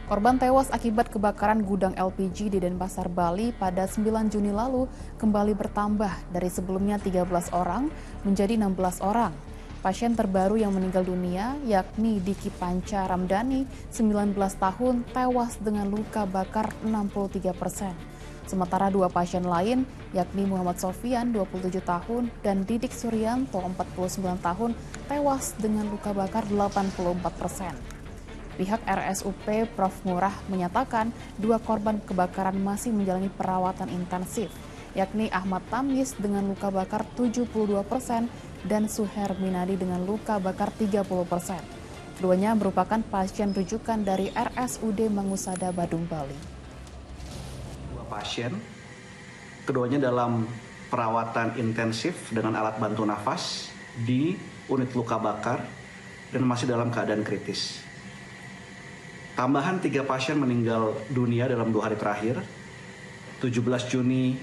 Speaker 1: Korban tewas akibat kebakaran gudang LPG di Denpasar, Bali pada 9 Juni lalu kembali bertambah dari sebelumnya 13 orang menjadi 16 orang. Pasien terbaru yang meninggal dunia yakni Diki Panca Ramdhani, 19 tahun, tewas dengan luka bakar 63%. Sementara 2 pasien lain yakni Muhammad Sofian, 27 tahun, dan Didik Suryanto, 49 tahun, tewas dengan luka bakar 84%. Pihak RSUP Prof. Ngurah menyatakan 2 korban kebakaran masih menjalani perawatan intensif, yakni Ahmad Tamyiz dengan luka bakar 72%, dan Suher Minadi dengan luka bakar 30%. Keduanya merupakan pasien rujukan dari RSUD Mangusada, Badung, Bali.
Speaker 2: 2 pasien, keduanya dalam perawatan intensif dengan alat bantu nafas di unit luka bakar dan masih dalam keadaan kritis. Tambahan 3 pasien meninggal dunia dalam 2 hari terakhir, 17 Juni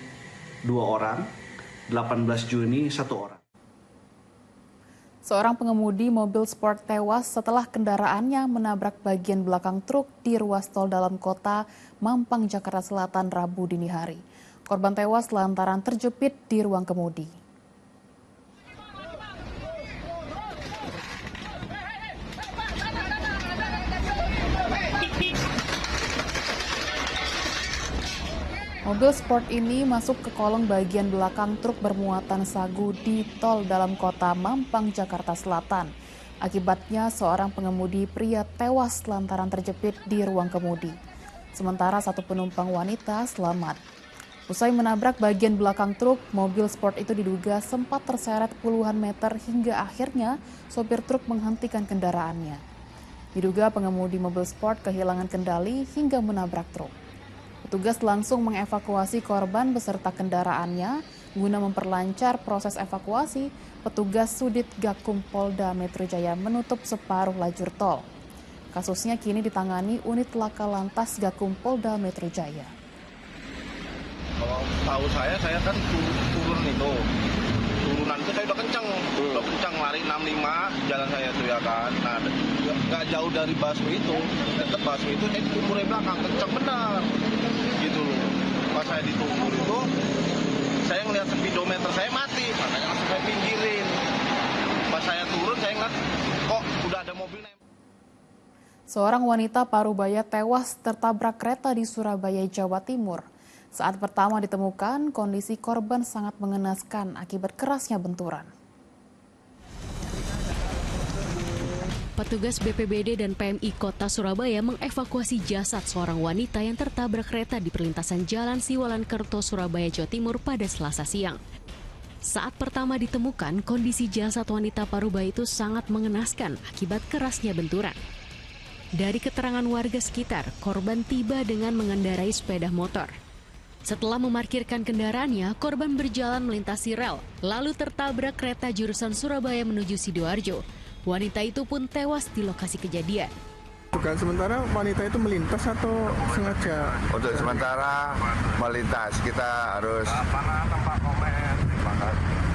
Speaker 2: 2 orang, 18 Juni 1 orang.
Speaker 1: Seorang pengemudi mobil sport tewas setelah kendaraannya menabrak bagian belakang truk di ruas tol dalam kota Mampang, Jakarta Selatan, Rabu dini hari. Korban tewas lantaran terjepit di ruang kemudi. Mobil sport ini masuk ke kolong bagian belakang truk bermuatan sagu di tol dalam kota Mampang, Jakarta Selatan. Akibatnya seorang pengemudi pria tewas lantaran terjepit di ruang kemudi. Sementara 1 penumpang wanita selamat. Usai menabrak bagian belakang truk, mobil sport itu diduga sempat terseret puluhan meter hingga akhirnya sopir truk menghentikan kendaraannya. Diduga pengemudi mobil sport kehilangan kendali hingga menabrak truk. Petugas langsung mengevakuasi korban beserta kendaraannya. Guna memperlancar proses evakuasi, petugas Sudit Gakum Polda Metro Jaya menutup separuh lajur tol. Kasusnya kini ditangani unit Laka Lantas Gakum Polda Metro Jaya.
Speaker 19: Kalau tahu saya kan turun itu. Turunan itu saya udah kencang lari 65 jalan saya itu ya kan. Nah, nggak jauh dari busway itu, dekat busway itu saya ditungguin belakang, kencang benar. Gitu loh. Pas saya ditunggu itu, saya ngeliat speedometer saya mati, makanya langsung saya pinggirin. Pas saya turun, saya ngeliat kok udah ada mobil.
Speaker 1: Seorang wanita parubaya tewas tertabrak kereta di Surabaya, Jawa Timur. Saat pertama ditemukan, kondisi korban sangat mengenaskan akibat kerasnya benturan.
Speaker 7: Petugas BPBD dan PMI Kota Surabaya mengevakuasi jasad seorang wanita yang tertabrak kereta di perlintasan Jalan Siwalan Kerto, Surabaya, Jawa Timur pada Selasa siang. Saat pertama ditemukan, kondisi jasad wanita parubaya itu sangat mengenaskan akibat kerasnya benturan. Dari keterangan warga sekitar, korban tiba dengan mengendarai sepeda motor. Setelah memarkirkan kendaraannya, korban berjalan melintasi rel, lalu tertabrak kereta jurusan Surabaya menuju Sidoarjo. Wanita itu pun tewas di lokasi kejadian.
Speaker 13: Bukan sementara wanita itu melintas atau sengaja?
Speaker 14: Untuk sementara melintas, kita harus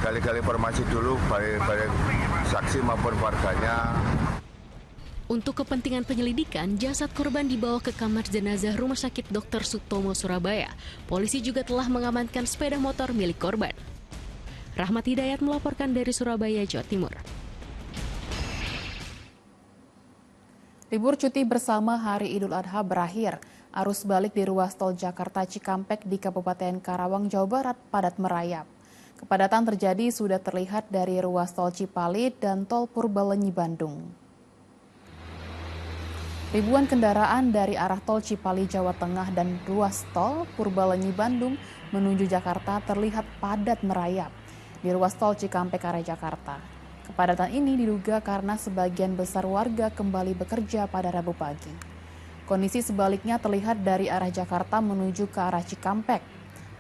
Speaker 14: gali-gali informasi dulu baik saksi maupun warganya.
Speaker 7: Untuk kepentingan penyelidikan, jasad korban dibawa ke kamar jenazah Rumah Sakit Dr. Sutomo, Surabaya. Polisi juga telah mengamankan sepeda motor milik korban. Rahmat Hidayat melaporkan dari Surabaya, Jawa Timur.
Speaker 1: Libur cuti bersama Hari Idul Adha berakhir. Arus balik di ruas tol Jakarta Cikampek di Kabupaten Karawang, Jawa Barat padat merayap. Kepadatan terjadi sudah terlihat dari ruas tol Cipalit dan tol Purbalenyi, Bandung. Ribuan kendaraan dari arah tol Cipali, Jawa Tengah dan ruas tol Purbalenyi, Bandung menuju Jakarta terlihat padat merayap di ruas tol Cikampek arah Jakarta. Kepadatan ini diduga karena sebagian besar warga kembali bekerja pada Rabu pagi. Kondisi sebaliknya terlihat dari arah Jakarta menuju ke arah Cikampek.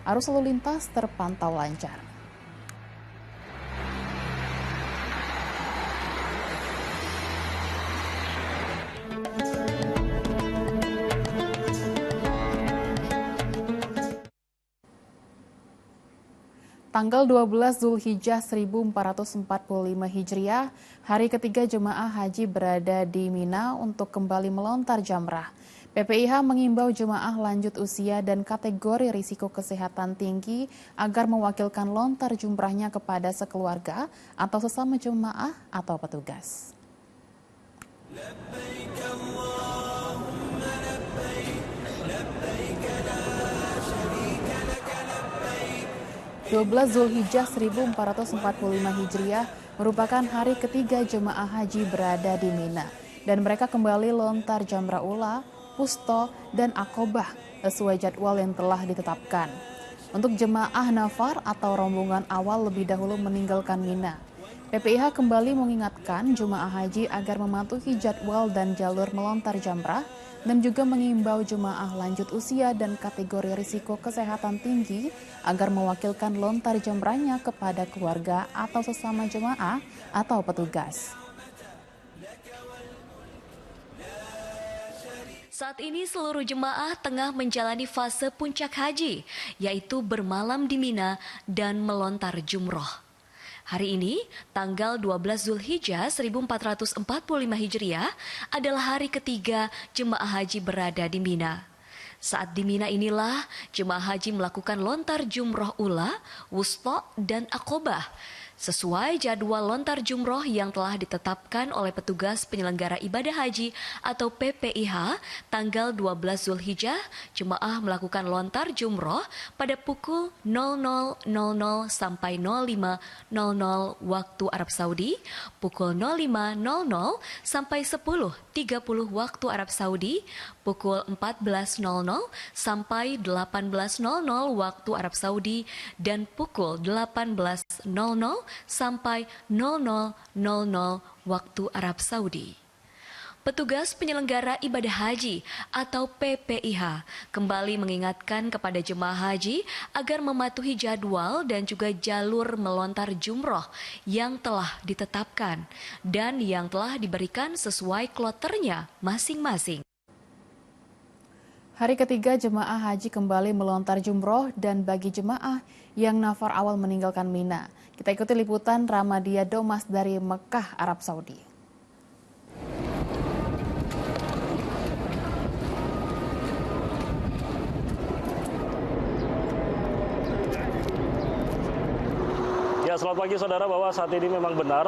Speaker 1: Arus lalu lintas terpantau lancar. Tanggal 12 Zulhijjah 1445 Hijriah, hari ketiga jemaah haji berada di Mina untuk kembali melontar jamrah. PPIH mengimbau jemaah lanjut usia dan kategori risiko kesehatan tinggi agar mewakilkan lontar jumrahnya kepada sekeluarga atau sesama jemaah atau petugas. 12 Zulhijjah 1445 Hijriah merupakan hari ketiga jemaah haji berada di Mina dan mereka kembali lontar jamrah ula, pusto, dan akobah sesuai jadwal yang telah ditetapkan. Untuk jemaah nafar atau rombongan awal lebih dahulu meninggalkan Mina. PPIH kembali mengingatkan jemaah haji agar mematuhi jadwal dan jalur melontar jamrah dan juga mengimbau jemaah lanjut usia dan kategori risiko kesehatan tinggi agar mewakilkan lontar jamrahnya kepada keluarga atau sesama jemaah atau petugas.
Speaker 7: Saat ini seluruh jemaah tengah menjalani fase puncak haji, yaitu bermalam di Mina dan melontar jumroh. Hari ini, tanggal 12 Zulhijjah 1445 Hijriah adalah hari ketiga jemaah haji berada di Mina. Saat di Mina inilah jemaah haji melakukan lontar jumroh ula, wusto, dan akobah. Sesuai jadwal lontar jumroh yang telah ditetapkan oleh petugas penyelenggara ibadah haji atau PPIH, tanggal 12 Zulhijjah, jemaah melakukan lontar jumroh pada pukul 00.00 sampai 05.00 waktu Arab Saudi, pukul 05.00 sampai 10.30 waktu Arab Saudi, pukul 14.00 sampai 18.00 waktu Arab Saudi, dan pukul 18.00 sampai 00.00 waktu Arab Saudi. Petugas penyelenggara ibadah haji atau PPIH kembali mengingatkan kepada jemaah haji agar mematuhi jadwal dan juga jalur melontar jumroh yang telah ditetapkan dan yang telah diberikan sesuai kloternya masing-masing.
Speaker 1: Hari ketiga jemaah haji kembali melontar jumroh dan bagi jemaah yang nafar awal meninggalkan Mina. Kita ikuti liputan Ramadia Domas dari Mekah, Arab Saudi.
Speaker 5: Ya, selamat pagi saudara, bahwa saat ini memang benar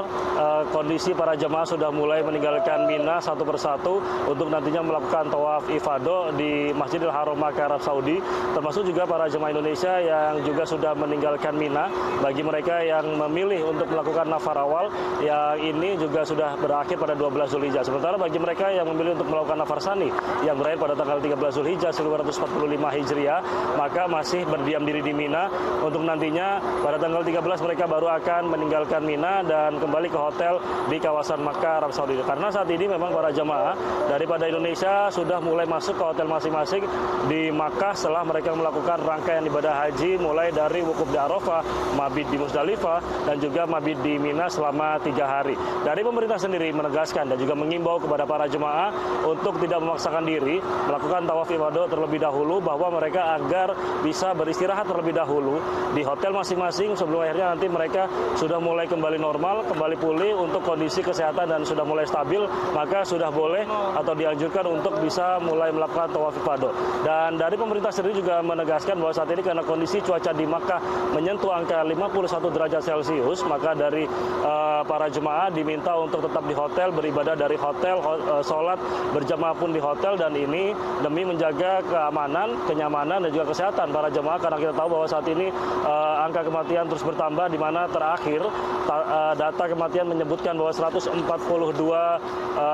Speaker 5: kondisi para jemaah sudah mulai meninggalkan Mina satu persatu untuk nantinya melakukan tawaf ifadah di Masjidil Haram Makkah Arab Saudi, termasuk juga para jemaah Indonesia yang juga sudah meninggalkan Mina. Bagi mereka yang memilih untuk melakukan nafar awal, yang ini juga sudah berakhir pada 12 Zulhijjah. Sementara bagi mereka yang memilih untuk melakukan nafar sani yang berakhir pada tanggal 13 Zulhijjah 1445 Hijriah, maka masih berdiam diri di Mina untuk nantinya pada tanggal 13 mereka baru akan meninggalkan Mina dan kembali ke hotel di kawasan Makkah, Arab Saudi. Karena saat ini memang para jemaah daripada Indonesia sudah mulai masuk ke hotel masing-masing di Makkah setelah mereka melakukan rangkaian ibadah haji mulai dari wukuf di Arafah, mabit di Musdalifah, dan juga mabit di Mina selama 3 hari. Dari pemerintah sendiri menegaskan dan juga mengimbau kepada para jemaah untuk tidak memaksakan diri melakukan tawaf ibadah terlebih dahulu, bahwa mereka agar bisa beristirahat terlebih dahulu di hotel masing-masing sebelum akhirnya nanti mereka sudah mulai kembali normal, kembali pulih untuk kondisi kesehatan dan sudah mulai stabil, maka sudah boleh atau dianjurkan untuk bisa mulai melakukan tawaf ifadah. Dan dari pemerintah sendiri juga menegaskan bahwa saat ini karena kondisi cuaca di Makkah menyentuh angka 51 derajat Celcius, maka dari para jemaah diminta untuk tetap di hotel, beribadah dari hotel, sholat berjamaah pun di hotel, dan ini demi menjaga keamanan, kenyamanan dan juga kesehatan para jemaah, karena kita tahu bahwa saat ini angka kematian terus bertambah, di mana terakhir data kematian menyebutkan bahwa 142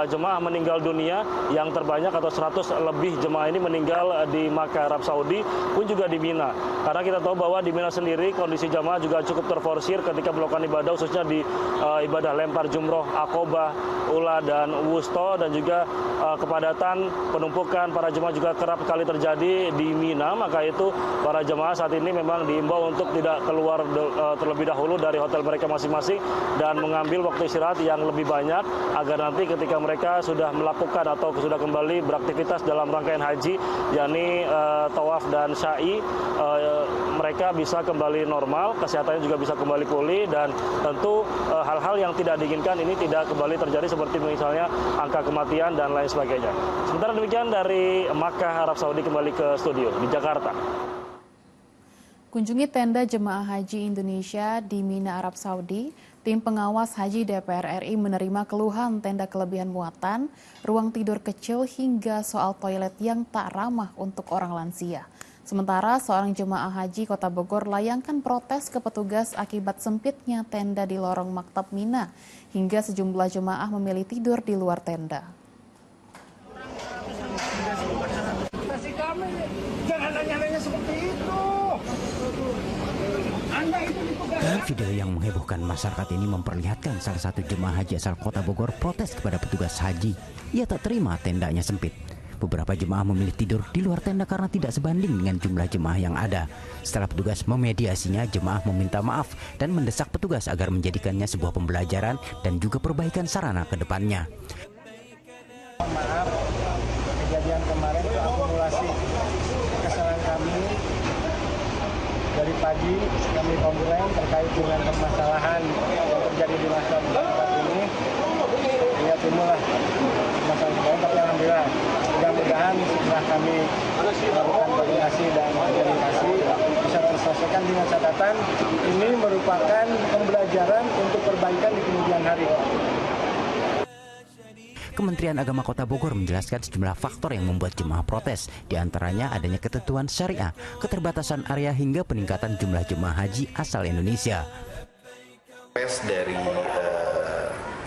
Speaker 5: jemaah meninggal dunia, yang terbanyak atau 100 lebih jemaah ini meninggal di Makkah Arab Saudi pun juga di Mina. Karena kita tahu bahwa di Mina sendiri kondisi jemaah juga cukup terforsir ketika melakukan ibadah, khususnya di ibadah lempar jumroh, akobah, ula dan wusto, dan juga kepadatan penumpukan para jemaah juga kerap kali terjadi di Mina. Maka itu para jemaah saat ini memang diimbau untuk tidak keluar terlebih dahulu dari hotel mereka masing-masing dan mengambil waktu istirahat yang lebih banyak, agar nanti ketika mereka sudah melakukan atau sudah kembali beraktivitas dalam rangkaian haji, yakni tawaf dan sa'i, mereka bisa kembali normal, kesehatannya juga bisa kembali pulih, dan tentu hal-hal yang tidak diinginkan ini tidak kembali terjadi, seperti misalnya angka kematian dan lain sebagainya. Sementara demikian dari Makkah Arab Saudi, kembali ke studio di Jakarta.
Speaker 1: Kunjungi tenda jemaah haji Indonesia di Mina, Arab Saudi. Tim pengawas haji DPR RI menerima keluhan tenda kelebihan muatan, ruang tidur kecil, hingga soal toilet yang tak ramah untuk orang lansia. Sementara seorang jemaah haji Kota Bogor layangkan protes ke petugas akibat sempitnya tenda di lorong maktab Mina, hingga sejumlah jemaah memilih tidur di luar tenda.
Speaker 15: Jangan nanya-nanya seperti itu.
Speaker 17: Dalam video yang menghebohkan masyarakat ini memperlihatkan salah satu jemaah haji asal Kota Bogor protes kepada petugas haji. Ia tak terima tendanya sempit. Beberapa jemaah memilih tidur di luar tenda karena tidak sebanding dengan jumlah jemaah yang ada. Setelah petugas memediasinya, jemaah meminta maaf dan mendesak petugas agar menjadikannya sebuah pembelajaran dan juga perbaikan sarana ke depannya.
Speaker 15: Maaf, kejadian kemarin itu akumulasi kesalahan kami. Dari pagi kami komplain terkait dengan permasalahan yang terjadi di masyarakat ini. Ya timbullah masalah, tapi alhamdulillah mudah-mudahan setelah kami melakukan koordinasi dan komunikasi bisa terselesaikan dengan catatan ini merupakan pembelajaran untuk perbaikan di kemudian hari.
Speaker 17: Kementerian Agama Kota Bogor menjelaskan sejumlah faktor yang membuat jemaah protes, diantaranya adanya ketentuan syariah, keterbatasan area hingga peningkatan jumlah jemaah haji asal Indonesia.
Speaker 18: Dari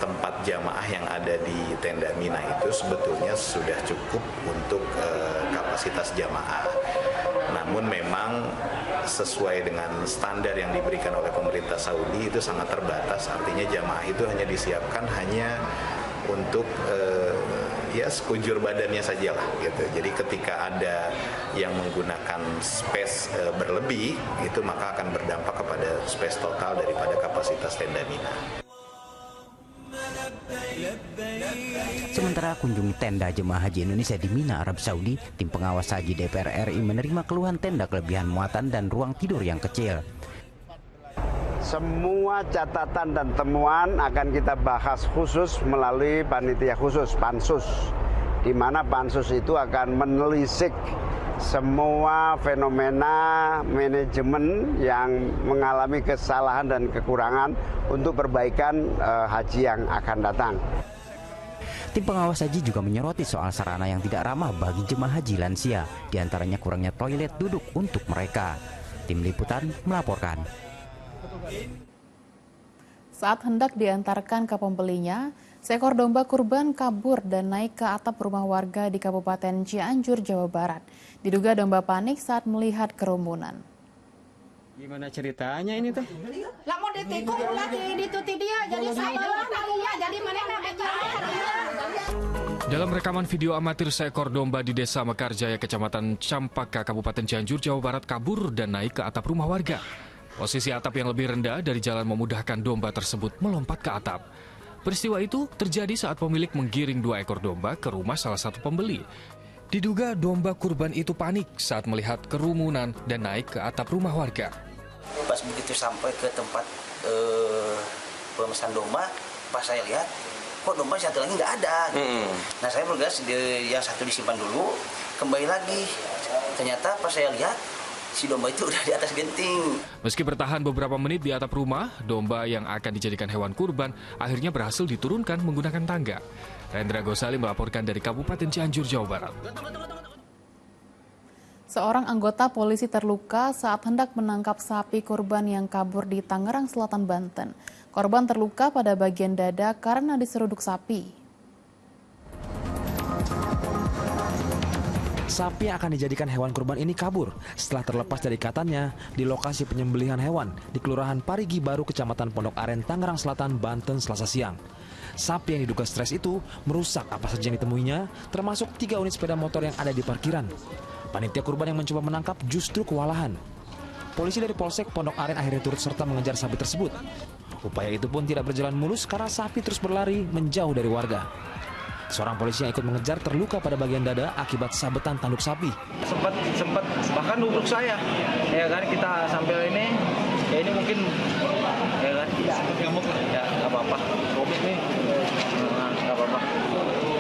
Speaker 18: tempat jamaah yang ada di tenda Mina itu sebetulnya sudah cukup untuk kapasitas jamaah. Namun memang sesuai dengan standar yang diberikan oleh pemerintah Saudi itu sangat terbatas, artinya jamaah itu hanya disiapkan hanya untuk ya sekujur badannya saja lah gitu. Jadi ketika ada yang menggunakan space berlebih, itu maka akan berdampak kepada space total daripada kapasitas tenda Mina.
Speaker 17: Sementara kunjungi tenda jemaah haji Indonesia di Mina, Arab Saudi, tim pengawas haji DPR RI menerima keluhan tenda kelebihan muatan dan ruang tidur yang kecil.
Speaker 4: Semua catatan dan temuan akan kita bahas khusus melalui panitia khusus, Pansus, di mana Pansus itu akan menelisik semua fenomena manajemen yang mengalami kesalahan dan kekurangan untuk perbaikan haji yang akan datang.
Speaker 17: Tim pengawas haji juga menyoroti soal sarana yang tidak ramah bagi jemaah haji lansia, diantaranya kurangnya toilet duduk untuk mereka. Tim Liputan melaporkan.
Speaker 1: Saat hendak diantarkan ke pembelinya, seekor domba kurban kabur dan naik ke atap rumah warga di Kabupaten Cianjur, Jawa Barat. Diduga domba panik saat melihat kerumunan.
Speaker 8: Gimana ceritanya ini teh?
Speaker 9: Lah mau ditikung ulah dituti dia jadi sabalah narinya jadi manehna
Speaker 21: Dalam rekaman video amatir, seekor domba di Desa Mekarjaya, Kecamatan Campaka, Kabupaten Cianjur, Jawa Barat kabur dan naik ke atap rumah warga. Posisi atap yang lebih rendah dari jalan memudahkan domba tersebut melompat ke atap. Peristiwa itu terjadi saat pemilik menggiring 2 ekor domba ke rumah salah satu pembeli. Diduga domba kurban itu panik saat melihat kerumunan dan naik ke atap rumah warga.
Speaker 22: Pas begitu sampai ke tempat pemesan domba, pas saya lihat, kok domba satu lagi nggak ada. Nah saya bergegas, yang satu disimpan dulu, kembali lagi. Ternyata pas saya lihat, si domba itu udah di atas genting.
Speaker 21: Meski bertahan beberapa menit di atap rumah, domba yang akan dijadikan hewan kurban akhirnya berhasil diturunkan menggunakan tangga. Rendra Gosali melaporkan dari Kabupaten Cianjur, Jawa Barat.
Speaker 1: Seorang anggota polisi terluka saat hendak menangkap sapi kurban yang kabur di Tangerang Selatan, Banten. Korban terluka pada bagian dada karena diseruduk sapi.
Speaker 20: Sapi yang akan dijadikan hewan kurban ini kabur setelah terlepas dari ikatannya di lokasi penyembelihan hewan di Kelurahan Parigi Baru, Kecamatan Pondok Aren, Tangerang Selatan, Banten, Selasa siang. Sapi yang diduga stres itu merusak apa saja yang ditemuinya, termasuk 3 unit sepeda motor yang ada di parkiran. Panitia kurban yang mencoba menangkap justru kewalahan. Polisi dari Polsek Pondok Aren akhirnya turut serta mengejar sapi tersebut. Upaya itu pun tidak berjalan mulus karena sapi terus berlari menjauh dari warga. Seorang polisi yang ikut mengejar terluka pada bagian dada akibat sabetan tanduk sapi.
Speaker 12: Sempat bahkan nubruk saya. Ya kan, kita sambil ini, ya ini mungkin ya kan, ya nggak apa-apa. Robek nih, nggak apa-apa.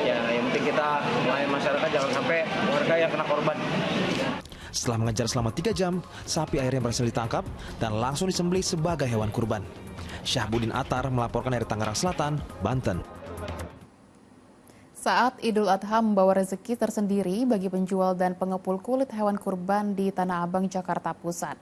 Speaker 12: Ya yang penting kita melayani masyarakat, jangan sampai warga yang kena korban.
Speaker 20: Setelah mengejar selama 3 jam, sapi akhirnya berhasil ditangkap dan langsung disembelih sebagai hewan kurban. Syahbudin Atar melaporkan dari Tangerang Selatan, Banten.
Speaker 1: Saat Idul Adha membawa rezeki tersendiri bagi penjual dan pengepul kulit hewan kurban di Tanah Abang, Jakarta Pusat.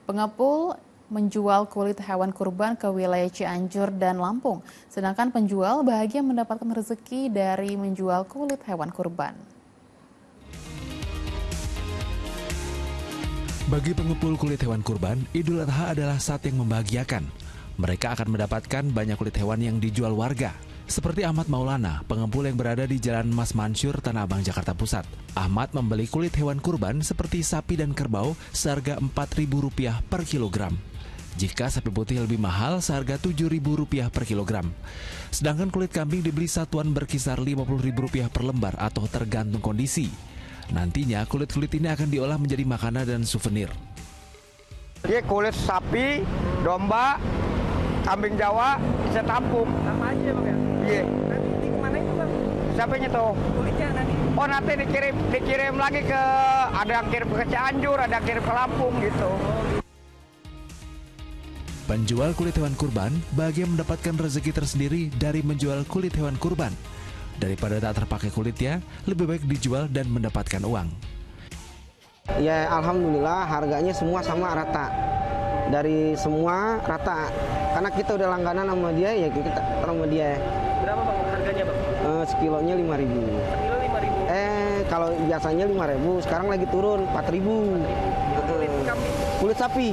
Speaker 1: Pengepul menjual kulit hewan kurban ke wilayah Cianjur dan Lampung, sedangkan penjual bahagia mendapatkan rezeki dari menjual kulit hewan kurban.
Speaker 16: Bagi pengepul kulit hewan kurban, Idul Adha adalah saat yang membahagiakan. Mereka akan mendapatkan banyak kulit hewan yang dijual warga. Seperti Ahmad Maulana, pengepul yang berada di Jalan Mas Mansur, Tanah Abang, Jakarta Pusat. Ahmad membeli kulit hewan kurban seperti sapi dan kerbau seharga Rp4.000 per kilogram. Jika sapi putih lebih mahal, seharga Rp7.000 per kilogram. Sedangkan kulit kambing dibeli satuan berkisar Rp50.000 per lembar atau tergantung kondisi. Nantinya kulit-kulit ini akan diolah menjadi makanan dan souvenir.
Speaker 4: Ini kulit sapi, domba, kambing Jawa bisa tampung.
Speaker 12: Sama aja Bang ya?
Speaker 4: Iya.
Speaker 12: Nanti kemana itu Bang?
Speaker 4: Siapanya tuh?
Speaker 12: Kulitnya nanti.
Speaker 4: Oh nanti dikirim lagi ke, ada yang kirim ke Cianjur, ada yang kirim ke Lampung gitu.
Speaker 16: Penjual kulit hewan kurban bahagia mendapatkan rezeki tersendiri dari menjual kulit hewan kurban. Daripada tak terpakai kulitnya, lebih baik dijual dan mendapatkan uang.
Speaker 23: Ya alhamdulillah harganya semua sama rata. Dari semua rata. Karena kita udah langganan sama dia, ya kita sama dia.
Speaker 12: Berapa Bang harganya Bang?
Speaker 23: Sekilonya 5.000.
Speaker 12: Sekilo 5.000?
Speaker 23: Kalau biasanya 5.000, sekarang lagi turun 4.000.
Speaker 12: Kulit kambing?
Speaker 23: Kulit sapi.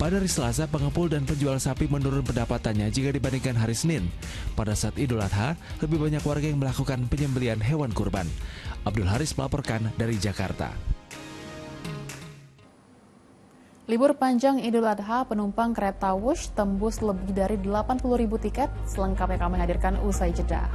Speaker 16: Pada hari Selasa, pengepul dan penjual sapi menurun pendapatannya jika dibandingkan hari Senin. Pada saat Idul Adha, lebih banyak warga yang melakukan penyembelihan hewan kurban. Abdul Haris melaporkan dari Jakarta.
Speaker 1: Libur panjang Idul Adha, penumpang kereta Wush tembus lebih dari 80.000 tiket. Selengkapnya kami hadirkan usai jeda.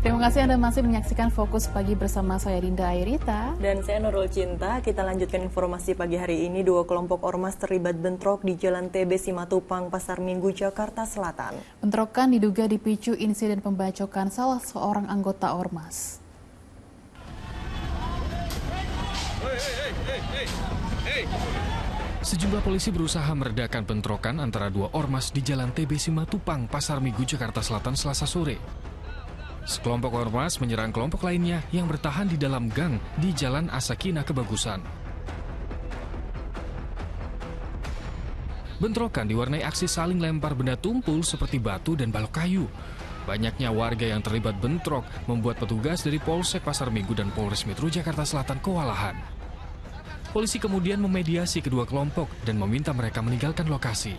Speaker 1: Terima kasih Anda masih menyaksikan Fokus Pagi bersama saya Dinda Airita.
Speaker 3: Dan saya Nurul Cinta. Kita lanjutkan informasi pagi hari ini. 2 kelompok ormas terlibat bentrok di Jalan TB Simatupang, Pasar Minggu, Jakarta Selatan.
Speaker 1: Bentrokan diduga dipicu insiden pembacokan salah seorang anggota ormas.
Speaker 21: Sejumlah polisi berusaha meredakan bentrokan antara 2 ormas di Jalan TB Simatupang, Pasar Minggu, Jakarta Selatan Selasa sore. Sekelompok ormas menyerang kelompok lainnya yang bertahan di dalam gang di Jalan Asakina Kebagusan. Bentrokan diwarnai aksi saling lempar benda tumpul seperti batu dan balok kayu. Banyaknya warga yang terlibat bentrok membuat petugas dari Polsek Pasar Minggu dan Polres Metro Jakarta Selatan kewalahan. Polisi kemudian memediasi kedua kelompok dan meminta mereka meninggalkan lokasi.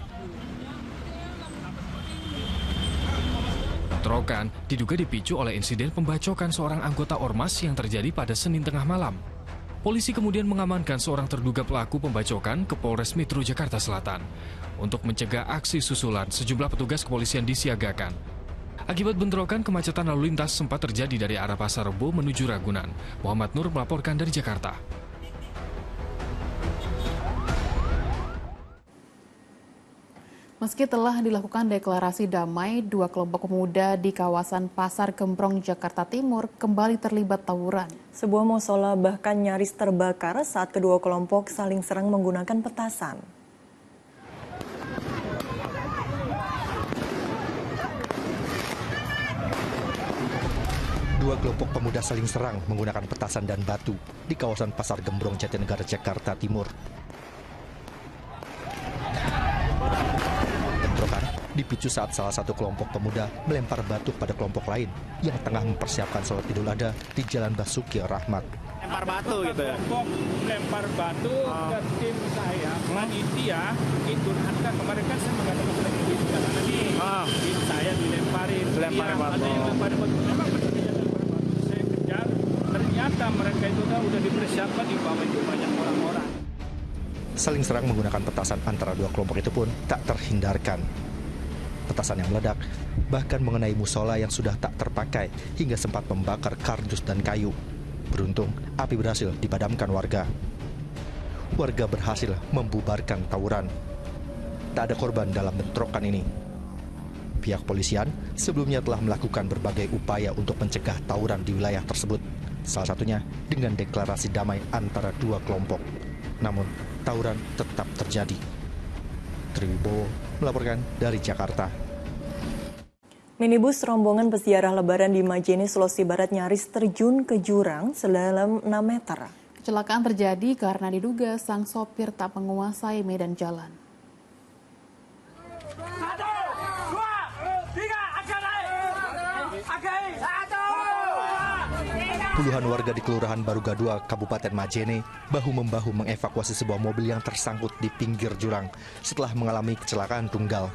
Speaker 21: Bentrokan diduga dipicu oleh insiden pembacokan seorang anggota ormas yang terjadi pada Senin tengah malam. Polisi kemudian mengamankan seorang terduga pelaku pembacokan ke Polres Metro Jakarta Selatan. Untuk mencegah aksi susulan, sejumlah petugas kepolisian disiagakan. Akibat bentrokan, kemacetan lalu lintas sempat terjadi dari arah Pasar Rebo menuju Ragunan. Muhammad Nur melaporkan dari Jakarta.
Speaker 1: Meski telah dilakukan deklarasi damai, 2 kelompok pemuda di kawasan Pasar Gembrong, Jakarta Timur kembali terlibat tawuran.
Speaker 3: Sebuah musola bahkan nyaris terbakar saat kedua kelompok saling serang menggunakan petasan.
Speaker 6: Dua kelompok pemuda saling serang menggunakan petasan dan batu di kawasan Pasar Gembrong, Jatinegara, Jakarta Timur. Dipicu saat salah satu kelompok pemuda melempar batu pada kelompok lain yang tengah mempersiapkan sholat Idul Adha di Jalan Basuki Rahmat.
Speaker 10: Lempar batu gitu ya? Kelompok lempar batu ke tim saya, panitia itu kan kemarin kan saya mengatakan sudah di jalan ini, tim saya dilemparin. Lempar batu. Ada yang lempar batu. Memang benar dia lempar batu. Saya kejar, ternyata mereka itu udah dipersiapkan di bawah itu banyak orang-orang.
Speaker 6: Saling serang menggunakan petasan antara dua kelompok itu pun tak terhindarkan. Petasan yang meledak bahkan mengenai musola yang sudah tak terpakai hingga sempat membakar kardus dan kayu. Beruntung, api berhasil dipadamkan warga. Warga berhasil membubarkan tawuran. Tak ada korban dalam bentrokan ini. Pihak polisian sebelumnya telah melakukan berbagai upaya untuk mencegah tawuran di wilayah tersebut. Salah satunya dengan deklarasi damai antara dua kelompok. Namun, tawuran tetap terjadi. Triwibowo melaporkan dari Jakarta.
Speaker 3: Minibus rombongan peziarah Lebaran di Majene, Sulawesi Barat nyaris terjun ke jurang sedalam 6 meter.
Speaker 1: Kecelakaan terjadi karena diduga sang sopir tak menguasai medan jalan.
Speaker 6: Puluhan warga di Kelurahan Baruga 2, Kabupaten Majene, bahu-membahu mengevakuasi sebuah mobil yang tersangkut di pinggir jurang setelah mengalami kecelakaan tunggal.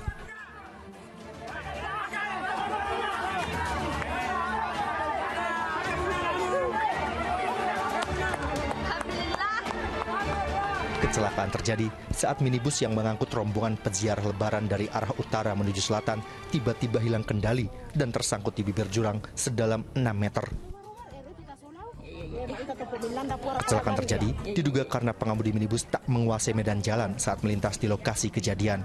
Speaker 6: Kecelakaan terjadi saat minibus yang mengangkut rombongan peziarah Lebaran dari arah utara menuju selatan tiba-tiba hilang kendali dan tersangkut di bibir jurang sedalam 6 meter. Kecelakaan terjadi diduga karena pengemudi minibus tak menguasai medan jalan saat melintas di lokasi kejadian.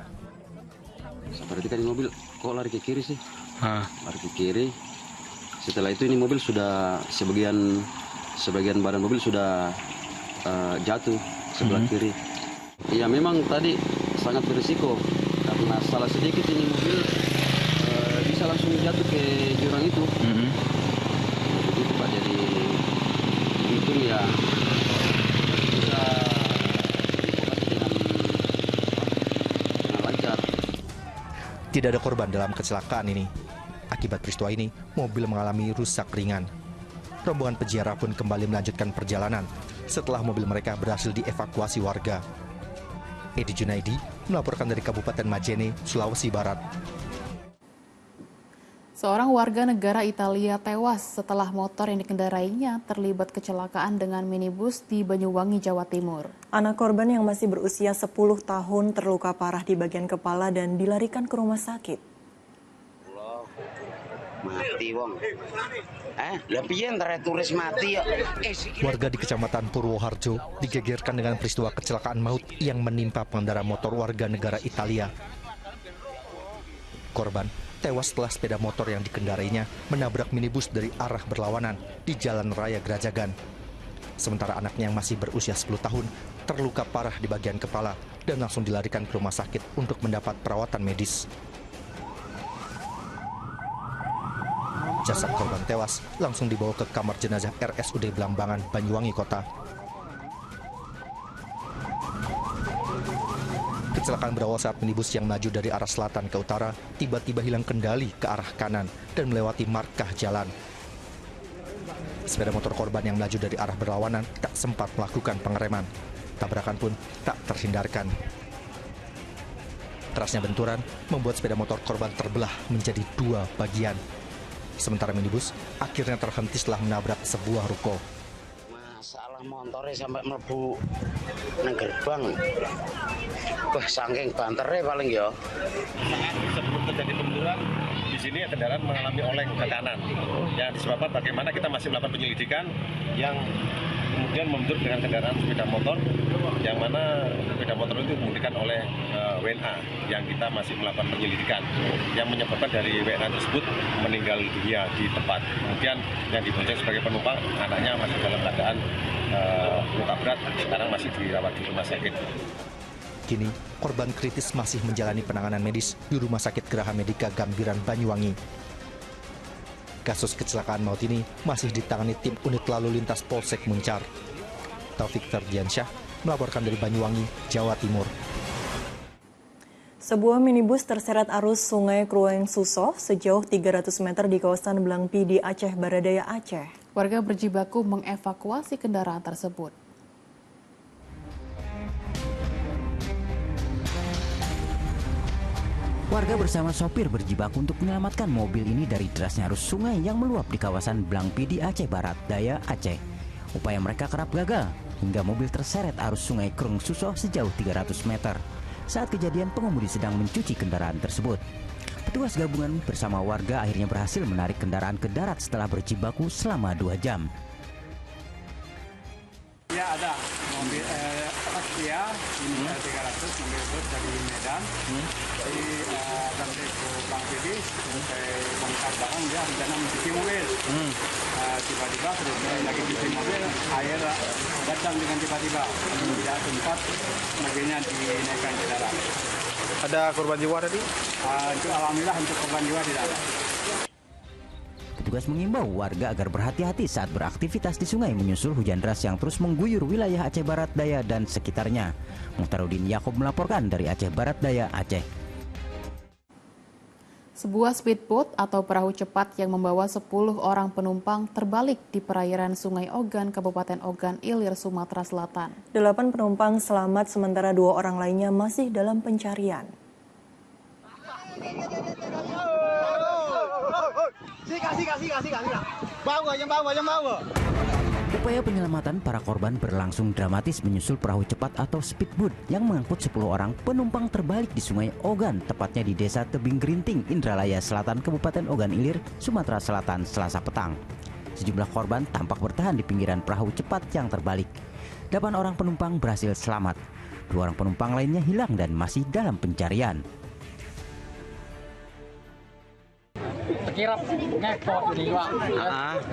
Speaker 11: Seperti tadi mobil kok lari ke kiri sih? Lari ke kiri. Setelah itu ini mobil sudah sebagian badan mobil sudah jatuh sebelah kiri. Ya memang tadi sangat berisiko karena salah sedikit ini mobil bisa langsung jatuh ke jurang itu. Begitu Pak, jadi itu ya bisa dioperasi dengan lancar.
Speaker 6: Tidak ada korban dalam kecelakaan ini. Akibat peristiwa ini, mobil mengalami rusak ringan. Rombongan peziarah pun kembali melanjutkan perjalanan setelah mobil mereka berhasil dievakuasi warga. Edi Junaidi melaporkan dari Kabupaten Majene, Sulawesi Barat.
Speaker 1: Seorang warga negara Italia tewas setelah motor yang dikendarainya terlibat kecelakaan dengan minibus di Banyuwangi, Jawa Timur.
Speaker 3: Anak korban yang masih berusia 10 tahun terluka parah di bagian kepala dan dilarikan ke rumah sakit.
Speaker 2: Mati wong. Lah piye entar turis mati ya.
Speaker 6: Warga di Kecamatan Purwoharjo digegerkan dengan peristiwa kecelakaan maut yang menimpa pengendara motor warga negara Italia. Korban tewas setelah sepeda motor yang dikendarainya menabrak minibus dari arah berlawanan di Jalan Raya Grajagan. Sementara anaknya yang masih berusia 10 tahun terluka parah di bagian kepala dan langsung dilarikan ke rumah sakit untuk mendapat perawatan medis. Jasad korban tewas langsung dibawa ke kamar jenazah RSUD Blambangan, Banyuwangi Kota. Kecelakaan berawal saat minibus yang melaju dari arah selatan ke utara tiba-tiba hilang kendali ke arah kanan dan melewati markah jalan. Sepeda motor korban yang melaju dari arah berlawanan tak sempat melakukan pengereman. Tabrakan pun tak terhindarkan. Kerasnya benturan membuat sepeda motor korban terbelah menjadi 2 bagian. Sementara minibus akhirnya terhenti setelah menabrak sebuah ruko.
Speaker 2: Masalah motornya sampai mlebu nang gerbang. Wah, saking banternya paling ya.
Speaker 13: Sebelum terjadi benturan, di sini kendaraan mengalami oleng ke kanan. Yang disebabkan bagaimana kita masih melakukan penyelidikan yang kemudian membentur dengan kendaraan sepeda motor, yang mana sepeda motor itu dikemudikan oleh WNA yang kita masih melakukan penyelidikan, yang menyebabkan dari WNA tersebut meninggal dunia di tempat. Kemudian yang dibonceng sebagai penumpang, anaknya masih dalam keadaan luka berat, sekarang masih dirawat di rumah sakit.
Speaker 6: Kini, korban kritis masih menjalani penanganan medis di Rumah Sakit Geraha Medika Gambiran, Banyuwangi. Kasus kecelakaan maut ini masih ditangani tim unit lalu lintas Polsek Muncar. Taufik Ferdiansyah melaporkan dari Banyuwangi, Jawa Timur.
Speaker 3: Sebuah minibus terseret arus Sungai Krueng Susoh sejauh 300 meter di kawasan Blangpi di Aceh Baradaya, Aceh.
Speaker 1: Warga berjibaku mengevakuasi kendaraan tersebut.
Speaker 17: Warga bersama sopir berjibaku untuk menyelamatkan mobil ini dari derasnya arus sungai yang meluap di kawasan Blangpi di Aceh Barat Daya, Aceh. Upaya mereka kerap gagal hingga mobil terseret arus Sungai Krueng Susoh sejauh 300 meter. Saat kejadian, pengemudi sedang mencuci kendaraan tersebut. Petugas gabungan bersama warga akhirnya berhasil menarik kendaraan ke darat setelah berjibaku selama 2 jam.
Speaker 19: Ya, ada mobil Axia ini 300 mobil bus dari Medan. Jadi sampai ke Bang Pidi sampai bongkar barang, dia rencana mencuci mobil. Tiba-tiba terus lagi cuci mobil, air datang dengan tiba-tiba. Tidak sempat mobilnya dinaikkan ke darat.
Speaker 13: Ada korban jiwa tadi?
Speaker 19: Alhamdulillah untuk korban jiwa tidak ada.
Speaker 17: Petugas mengimbau warga agar berhati-hati saat beraktivitas di sungai menyusul hujan deras yang terus mengguyur wilayah Aceh Barat Daya dan sekitarnya. Muhtarudin Yakob melaporkan dari Aceh Barat Daya, Aceh.
Speaker 1: Sebuah speedboat atau perahu cepat yang membawa 10 orang penumpang terbalik di perairan Sungai Ogan, Kabupaten Ogan Ilir, Sumatera Selatan.
Speaker 3: 8 penumpang selamat sementara 2 orang lainnya masih dalam pencarian.
Speaker 17: Upaya penyelamatan para korban berlangsung dramatis menyusul perahu cepat atau speedboat yang mengangkut 10 orang penumpang terbalik di Sungai Ogan, tepatnya di Desa Tebing Gerinting, Indralaya Selatan, Kabupaten Ogan Ilir, Sumatera Selatan, Selasa petang. Sejumlah korban tampak bertahan di pinggiran perahu cepat yang terbalik. 8 orang penumpang berhasil selamat. 2 orang penumpang lainnya hilang dan masih dalam pencarian.
Speaker 24: Terkirap ngepot ini Pak.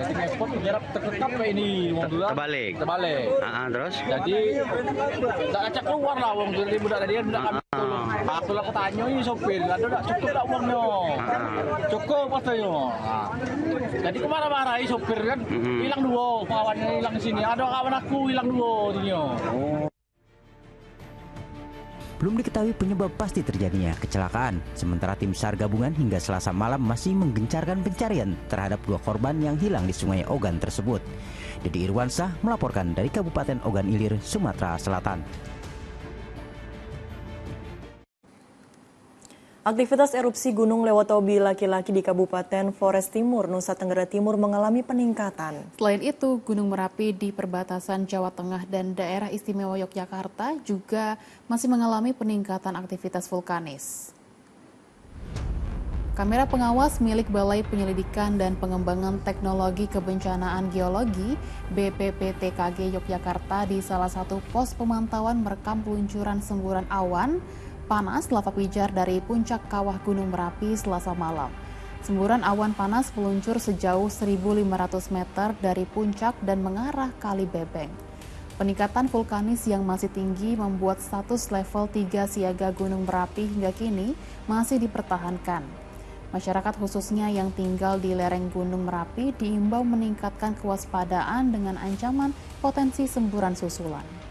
Speaker 24: Jadi ngepot terkirap terkekap kayak ini
Speaker 2: terbalik. Terus
Speaker 24: jadi tak acak keluar lah wong jadi budak dia budak kami tolong. Aku lah tanya ini sopir ada tak cukup tak uangnya. Cukup katanya. Jadi kemana-mana sopir kan hilang 2 kawannya hilang di sini. Ada kawan aku hilang 2 dia.
Speaker 17: Belum diketahui penyebab pasti terjadinya kecelakaan. Sementara tim SAR gabungan hingga Selasa malam masih menggencarkan pencarian terhadap 2 korban yang hilang di Sungai Ogan tersebut. Dedi Irwansyah melaporkan dari Kabupaten Ogan Ilir, Sumatera Selatan.
Speaker 3: Aktivitas erupsi Gunung Lewotobi Laki-Laki di Kabupaten Flores Timur, Nusa Tenggara Timur mengalami peningkatan.
Speaker 1: Selain itu, Gunung Merapi di perbatasan Jawa Tengah dan Daerah Istimewa Yogyakarta juga masih mengalami peningkatan aktivitas vulkanis. Kamera pengawas milik Balai Penyelidikan dan Pengembangan Teknologi Kebencanaan Geologi BPPTKG Yogyakarta di salah satu pos pemantauan merekam peluncuran semburan awan panas lava pijar dari puncak kawah Gunung Merapi Selasa malam. Semburan awan panas meluncur sejauh 1.500 meter dari puncak dan mengarah Kali Bebeng. Peningkatan vulkanis yang masih tinggi membuat status level 3 siaga Gunung Merapi hingga kini masih dipertahankan. Masyarakat khususnya yang tinggal di lereng Gunung Merapi diimbau meningkatkan kewaspadaan dengan ancaman potensi semburan susulan.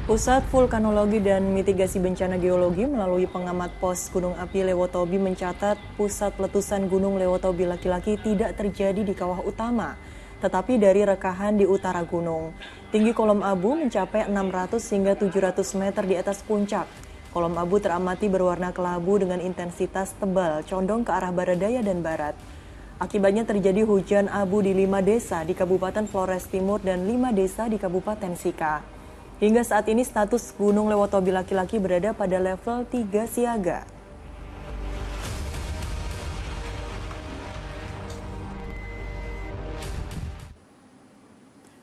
Speaker 3: Pusat Vulkanologi dan Mitigasi Bencana Geologi melalui pengamat pos Gunung Api Lewotobi mencatat pusat letusan Gunung Lewotobi Laki-Laki tidak terjadi di kawah utama, tetapi dari rekahan di utara gunung. Tinggi kolom abu mencapai 600 hingga 700 meter di atas puncak. Kolom abu teramati berwarna kelabu dengan intensitas tebal, condong ke arah barat daya dan barat. Akibatnya terjadi hujan abu di 5 desa di Kabupaten Flores Timur dan 5 desa di Kabupaten Sika. Hingga saat ini status Gunung Lewotobi Laki-Laki berada pada level 3 siaga.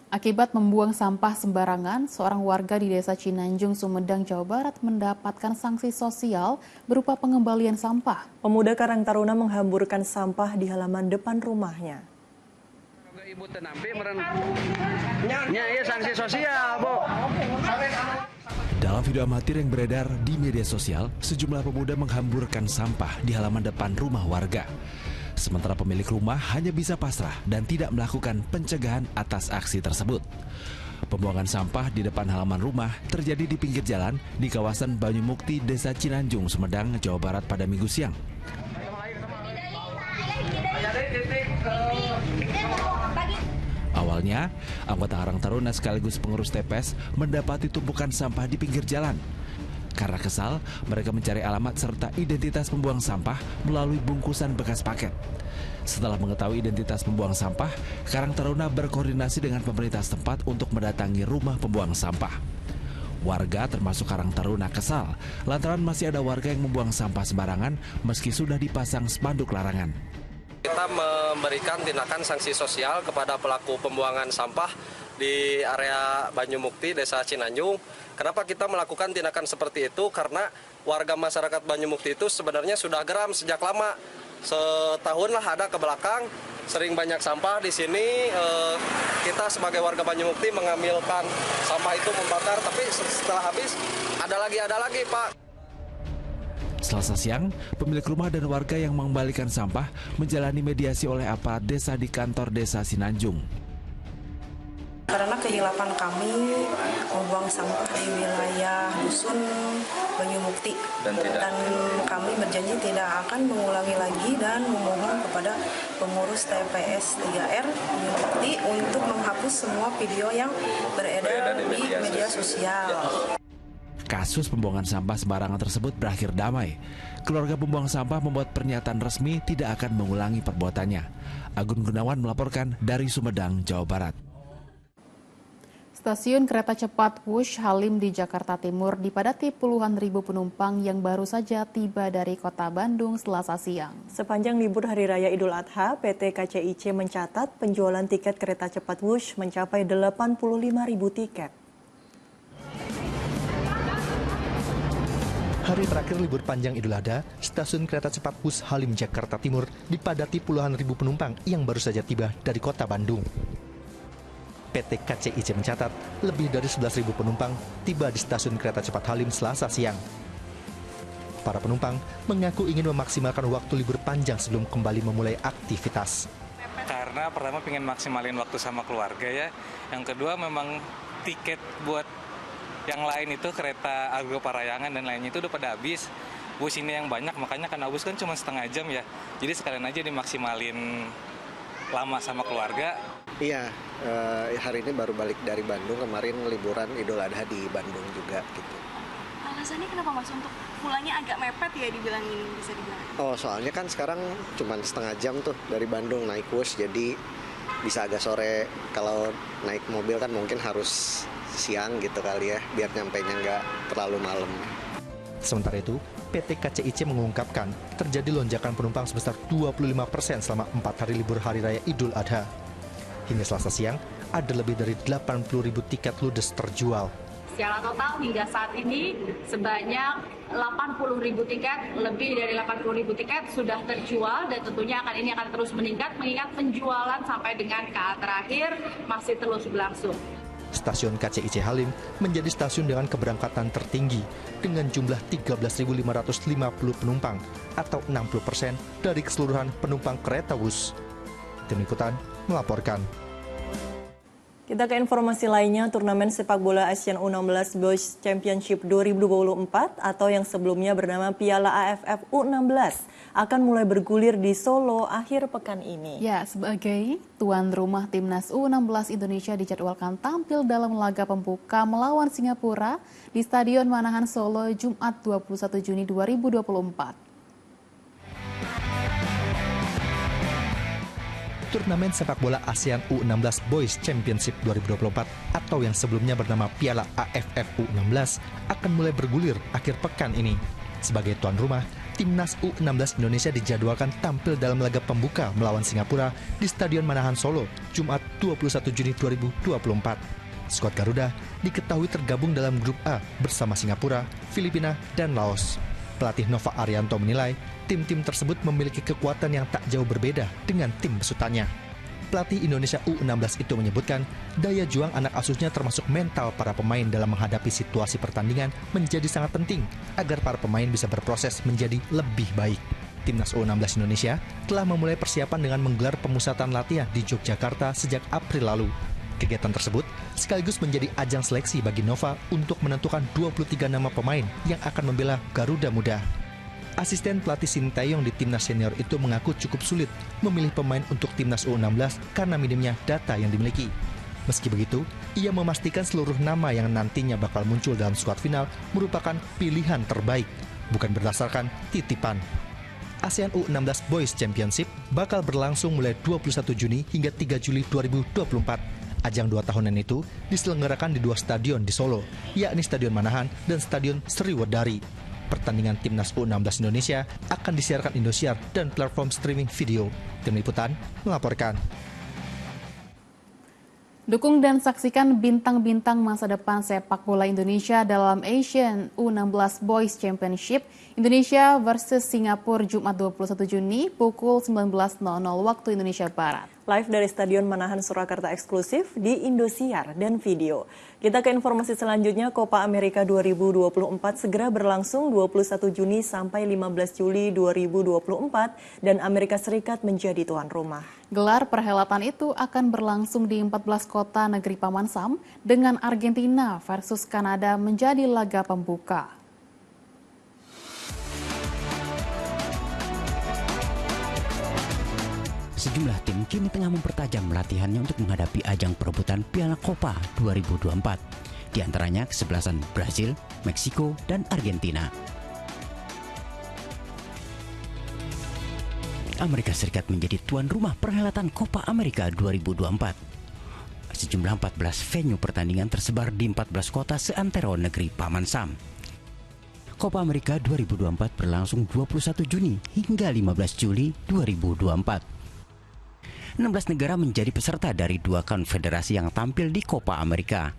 Speaker 1: Akibat membuang sampah sembarangan, seorang warga di Desa Cinanjung, Sumedang, Jawa Barat mendapatkan sanksi sosial berupa pengembalian sampah.
Speaker 3: Pemuda Karang Taruna menghamburkan sampah di halaman depan rumahnya.
Speaker 5: Ibu tenampi ya sanksi sosial, Bu.
Speaker 16: Dalam video amatir yang beredar di media sosial, sejumlah pemuda menghamburkan sampah di halaman depan rumah warga. Sementara pemilik rumah hanya bisa pasrah dan tidak melakukan pencegahan atas aksi tersebut. Pembuangan sampah di depan halaman rumah terjadi di pinggir jalan di kawasan Banyumukti, Desa Cinanjung, Sumedang, Jawa Barat pada Minggu siang. Awalnya, anggota Karang Taruna sekaligus pengurus TPS mendapati tumpukan sampah di pinggir jalan. Karena kesal, mereka mencari alamat serta identitas pembuang sampah melalui bungkusan bekas paket. Setelah mengetahui identitas pembuang sampah, Karang Taruna berkoordinasi dengan pemerintah setempat untuk mendatangi rumah pembuang sampah. Warga termasuk Karang Taruna kesal, lantaran masih ada warga yang membuang sampah sembarangan meski sudah dipasang spanduk larangan.
Speaker 7: Kita memberikan tindakan sanksi sosial kepada pelaku pembuangan sampah di area Banyumukti, Desa Cinanjung. Kenapa kita melakukan tindakan seperti itu? Karena warga masyarakat Banyumukti itu sebenarnya sudah geram sejak lama. Setahun lah ada ke belakang, sering banyak sampah di sini. Kita sebagai warga Banyumukti mengambilkan sampah itu membakar, tapi setelah habis ada lagi Pak.
Speaker 16: Selasa siang, pemilik rumah dan warga yang mengembalikan sampah menjalani mediasi oleh aparat desa di kantor Desa Cinanjung.
Speaker 14: Karena kehilapan kami membuang sampah di wilayah dusun Banyumukti dan kami berjanji tidak akan mengulangi lagi dan memohon kepada pengurus TPS 3R Banyumukti untuk menghapus semua video yang beredar di media sosial.
Speaker 16: Kasus pembuangan sampah sembarangan tersebut berakhir damai. Keluarga pembuang sampah membuat pernyataan resmi tidak akan mengulangi perbuatannya. Agun Gunawan melaporkan dari Sumedang, Jawa Barat.
Speaker 1: Stasiun kereta cepat Wush Halim di Jakarta Timur dipadati puluhan ribu penumpang yang baru saja tiba dari kota Bandung Selasa siang.
Speaker 3: Sepanjang libur Hari Raya Idul Adha, PT KCIC mencatat penjualan tiket kereta cepat Wush mencapai 85.000 tiket.
Speaker 6: Hari terakhir libur panjang Idul Adha, stasiun kereta cepat Wush Halim Jakarta Timur dipadati puluhan ribu penumpang yang baru saja tiba dari kota Bandung. PT KCIC mencatat lebih dari 11.000 penumpang tiba di stasiun kereta cepat Halim Selasa siang. Para penumpang mengaku ingin memaksimalkan waktu libur panjang sebelum kembali memulai aktivitas.
Speaker 8: karena pertama pengen maksimalin waktu sama keluarga ya. Yang kedua memang tiket buat yang lain itu kereta Argo Parayangan dan lainnya itu udah pada habis. Bus ini yang banyak, makanya karena bus kan cuma setengah jam ya. Jadi sekalian aja dimaksimalin lama sama keluarga.
Speaker 9: Iya, hari ini baru balik dari Bandung, kemarin liburan Idul Adha di Bandung juga gitu.
Speaker 15: Alasannya kenapa Mas untuk pulangnya agak mepet ya dibilangin, bisa dibilang?
Speaker 9: Oh, soalnya kan sekarang cuma setengah jam tuh dari Bandung naik bus, jadi bisa agak sore. Kalau naik mobil kan mungkin harus siang gitu kali ya, biar nyampainya nggak terlalu malam.
Speaker 6: Sementara itu, PT KCIC mengungkapkan terjadi lonjakan penumpang sebesar 25% selama 4 hari libur Hari Raya Idul Adha. Hingga Selasa siang, ada lebih dari 80.000 tiket ludes terjual.
Speaker 18: Secara total hingga saat ini sebanyak 80.000 tiket, lebih dari 80.000 tiket sudah terjual dan tentunya ini akan terus meningkat mengingat penjualan sampai dengan KA terakhir masih terus berlangsung.
Speaker 6: Stasiun KCIC Halim menjadi stasiun dengan keberangkatan tertinggi dengan jumlah 13.550 penumpang atau 60% dari keseluruhan penumpang kereta bus. Tim Liputan melaporkan.
Speaker 3: Kita ke informasi lainnya, turnamen sepak bola Asian U16 Boys Championship 2024 atau yang sebelumnya bernama Piala AFF U16 akan mulai bergulir di Solo akhir pekan ini.
Speaker 1: Ya, sebagai tuan rumah Timnas U16 Indonesia dijadwalkan tampil dalam laga pembuka melawan Singapura di Stadion Manahan Solo Jumat 21 Juni 2024.
Speaker 6: Turnamen sepak bola ASEAN U16 Boys Championship 2024 atau yang sebelumnya bernama Piala AFF U16 akan mulai bergulir akhir pekan ini. Sebagai tuan rumah, Timnas U16 Indonesia dijadwalkan tampil dalam laga pembuka melawan Singapura di Stadion Manahan Solo, Jumat 21 Juni 2024. Skuad Garuda diketahui tergabung dalam grup A bersama Singapura, Filipina, dan Laos. Pelatih Nova Arianto menilai tim-tim tersebut memiliki kekuatan yang tak jauh berbeda dengan tim besutannya. Pelatih Indonesia U16 itu menyebutkan daya juang anak asuhnya termasuk mental para pemain dalam menghadapi situasi pertandingan menjadi sangat penting agar para pemain bisa berproses menjadi lebih baik. Timnas U16 Indonesia telah memulai persiapan dengan menggelar pemusatan latihan di Yogyakarta sejak April lalu. Kegiatan tersebut sekaligus menjadi ajang seleksi bagi Nova untuk menentukan 23 nama pemain yang akan membela Garuda Muda. Asisten pelatih Sintayong di timnas senior itu mengaku cukup sulit memilih pemain untuk timnas U16 karena minimnya data yang dimiliki. Meski begitu, ia memastikan seluruh nama yang nantinya bakal muncul dalam skuad final merupakan pilihan terbaik, bukan berdasarkan titipan. ASEAN U16 Boys Championship bakal berlangsung mulai 21 Juni hingga 3 Juli 2024. Ajang 2 tahunan itu diselenggarakan di 2 stadion di Solo, yakni Stadion Manahan dan Stadion Sriwedari. Pertandingan Timnas U16 Indonesia akan disiarkan Indosiar dan platform streaming video. Tim Liputan melaporkan.
Speaker 1: Dukung dan saksikan bintang-bintang masa depan sepak bola Indonesia dalam Asian U16 Boys Championship Indonesia versus Singapura Jumat 21 Juni pukul 19.00 waktu Indonesia Barat.
Speaker 3: Live dari Stadion Manahan Surakarta eksklusif di Indosiar dan video. Kita ke informasi selanjutnya, Copa America 2024 segera berlangsung 21 Juni sampai 15 Juli 2024 dan Amerika Serikat menjadi tuan rumah.
Speaker 1: Gelar perhelatan itu akan berlangsung di 14 kota negeri Paman Sam dengan Argentina versus Kanada menjadi laga pembuka.
Speaker 17: Sejumlah tim kini tengah mempertajam latihannya untuk menghadapi ajang perebutan Piala Copa 2024. Di antaranya kesebelasan Brasil, Meksiko, dan Argentina. Amerika Serikat menjadi tuan rumah perhelatan Copa America 2024. Sejumlah 14 venue pertandingan tersebar di 14 kota seantero negeri Paman Sam. Copa America 2024 berlangsung 21 Juni hingga 15 Juli 2024. 16 negara menjadi peserta dari 2 konfederasi yang tampil di Copa America.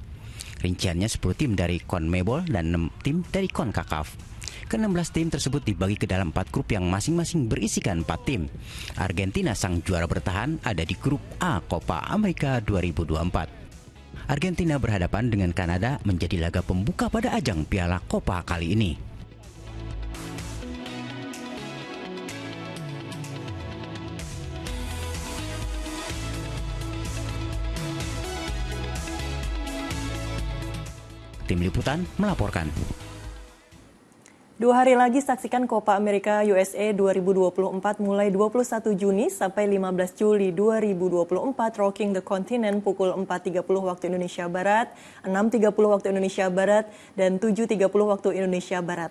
Speaker 17: Rinciannya 10 tim dari CONMEBOL dan 6 tim dari CONCACAF. Ke-16 tim tersebut dibagi ke dalam 4 grup yang masing-masing berisikan 4 tim. Argentina sang juara bertahan ada di grup A Copa America 2024. Argentina berhadapan dengan Kanada menjadi laga pembuka pada ajang Piala Copa kali ini. Tim Liputan melaporkan.
Speaker 3: 2 hari lagi saksikan Copa America USA 2024 mulai 21 Juni sampai 15 Juli 2024 Rocking the Continent pukul 4.30 waktu Indonesia Barat, 6.30 waktu Indonesia Barat, dan 7.30 waktu Indonesia Barat.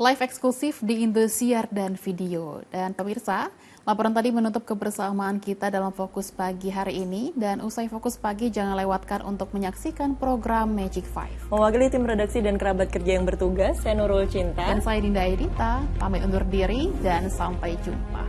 Speaker 1: Live eksklusif di Indosiar dan video. Dan pemirsa, laporan tadi menutup kebersamaan kita dalam Fokus Pagi hari ini. Dan usai Fokus Pagi, jangan lewatkan untuk menyaksikan program Magic 5.
Speaker 3: Mewakili tim redaksi dan kerabat kerja yang bertugas, saya Nurul Cinta.
Speaker 1: Dan saya Dinda Edita, pamit undur diri dan sampai jumpa.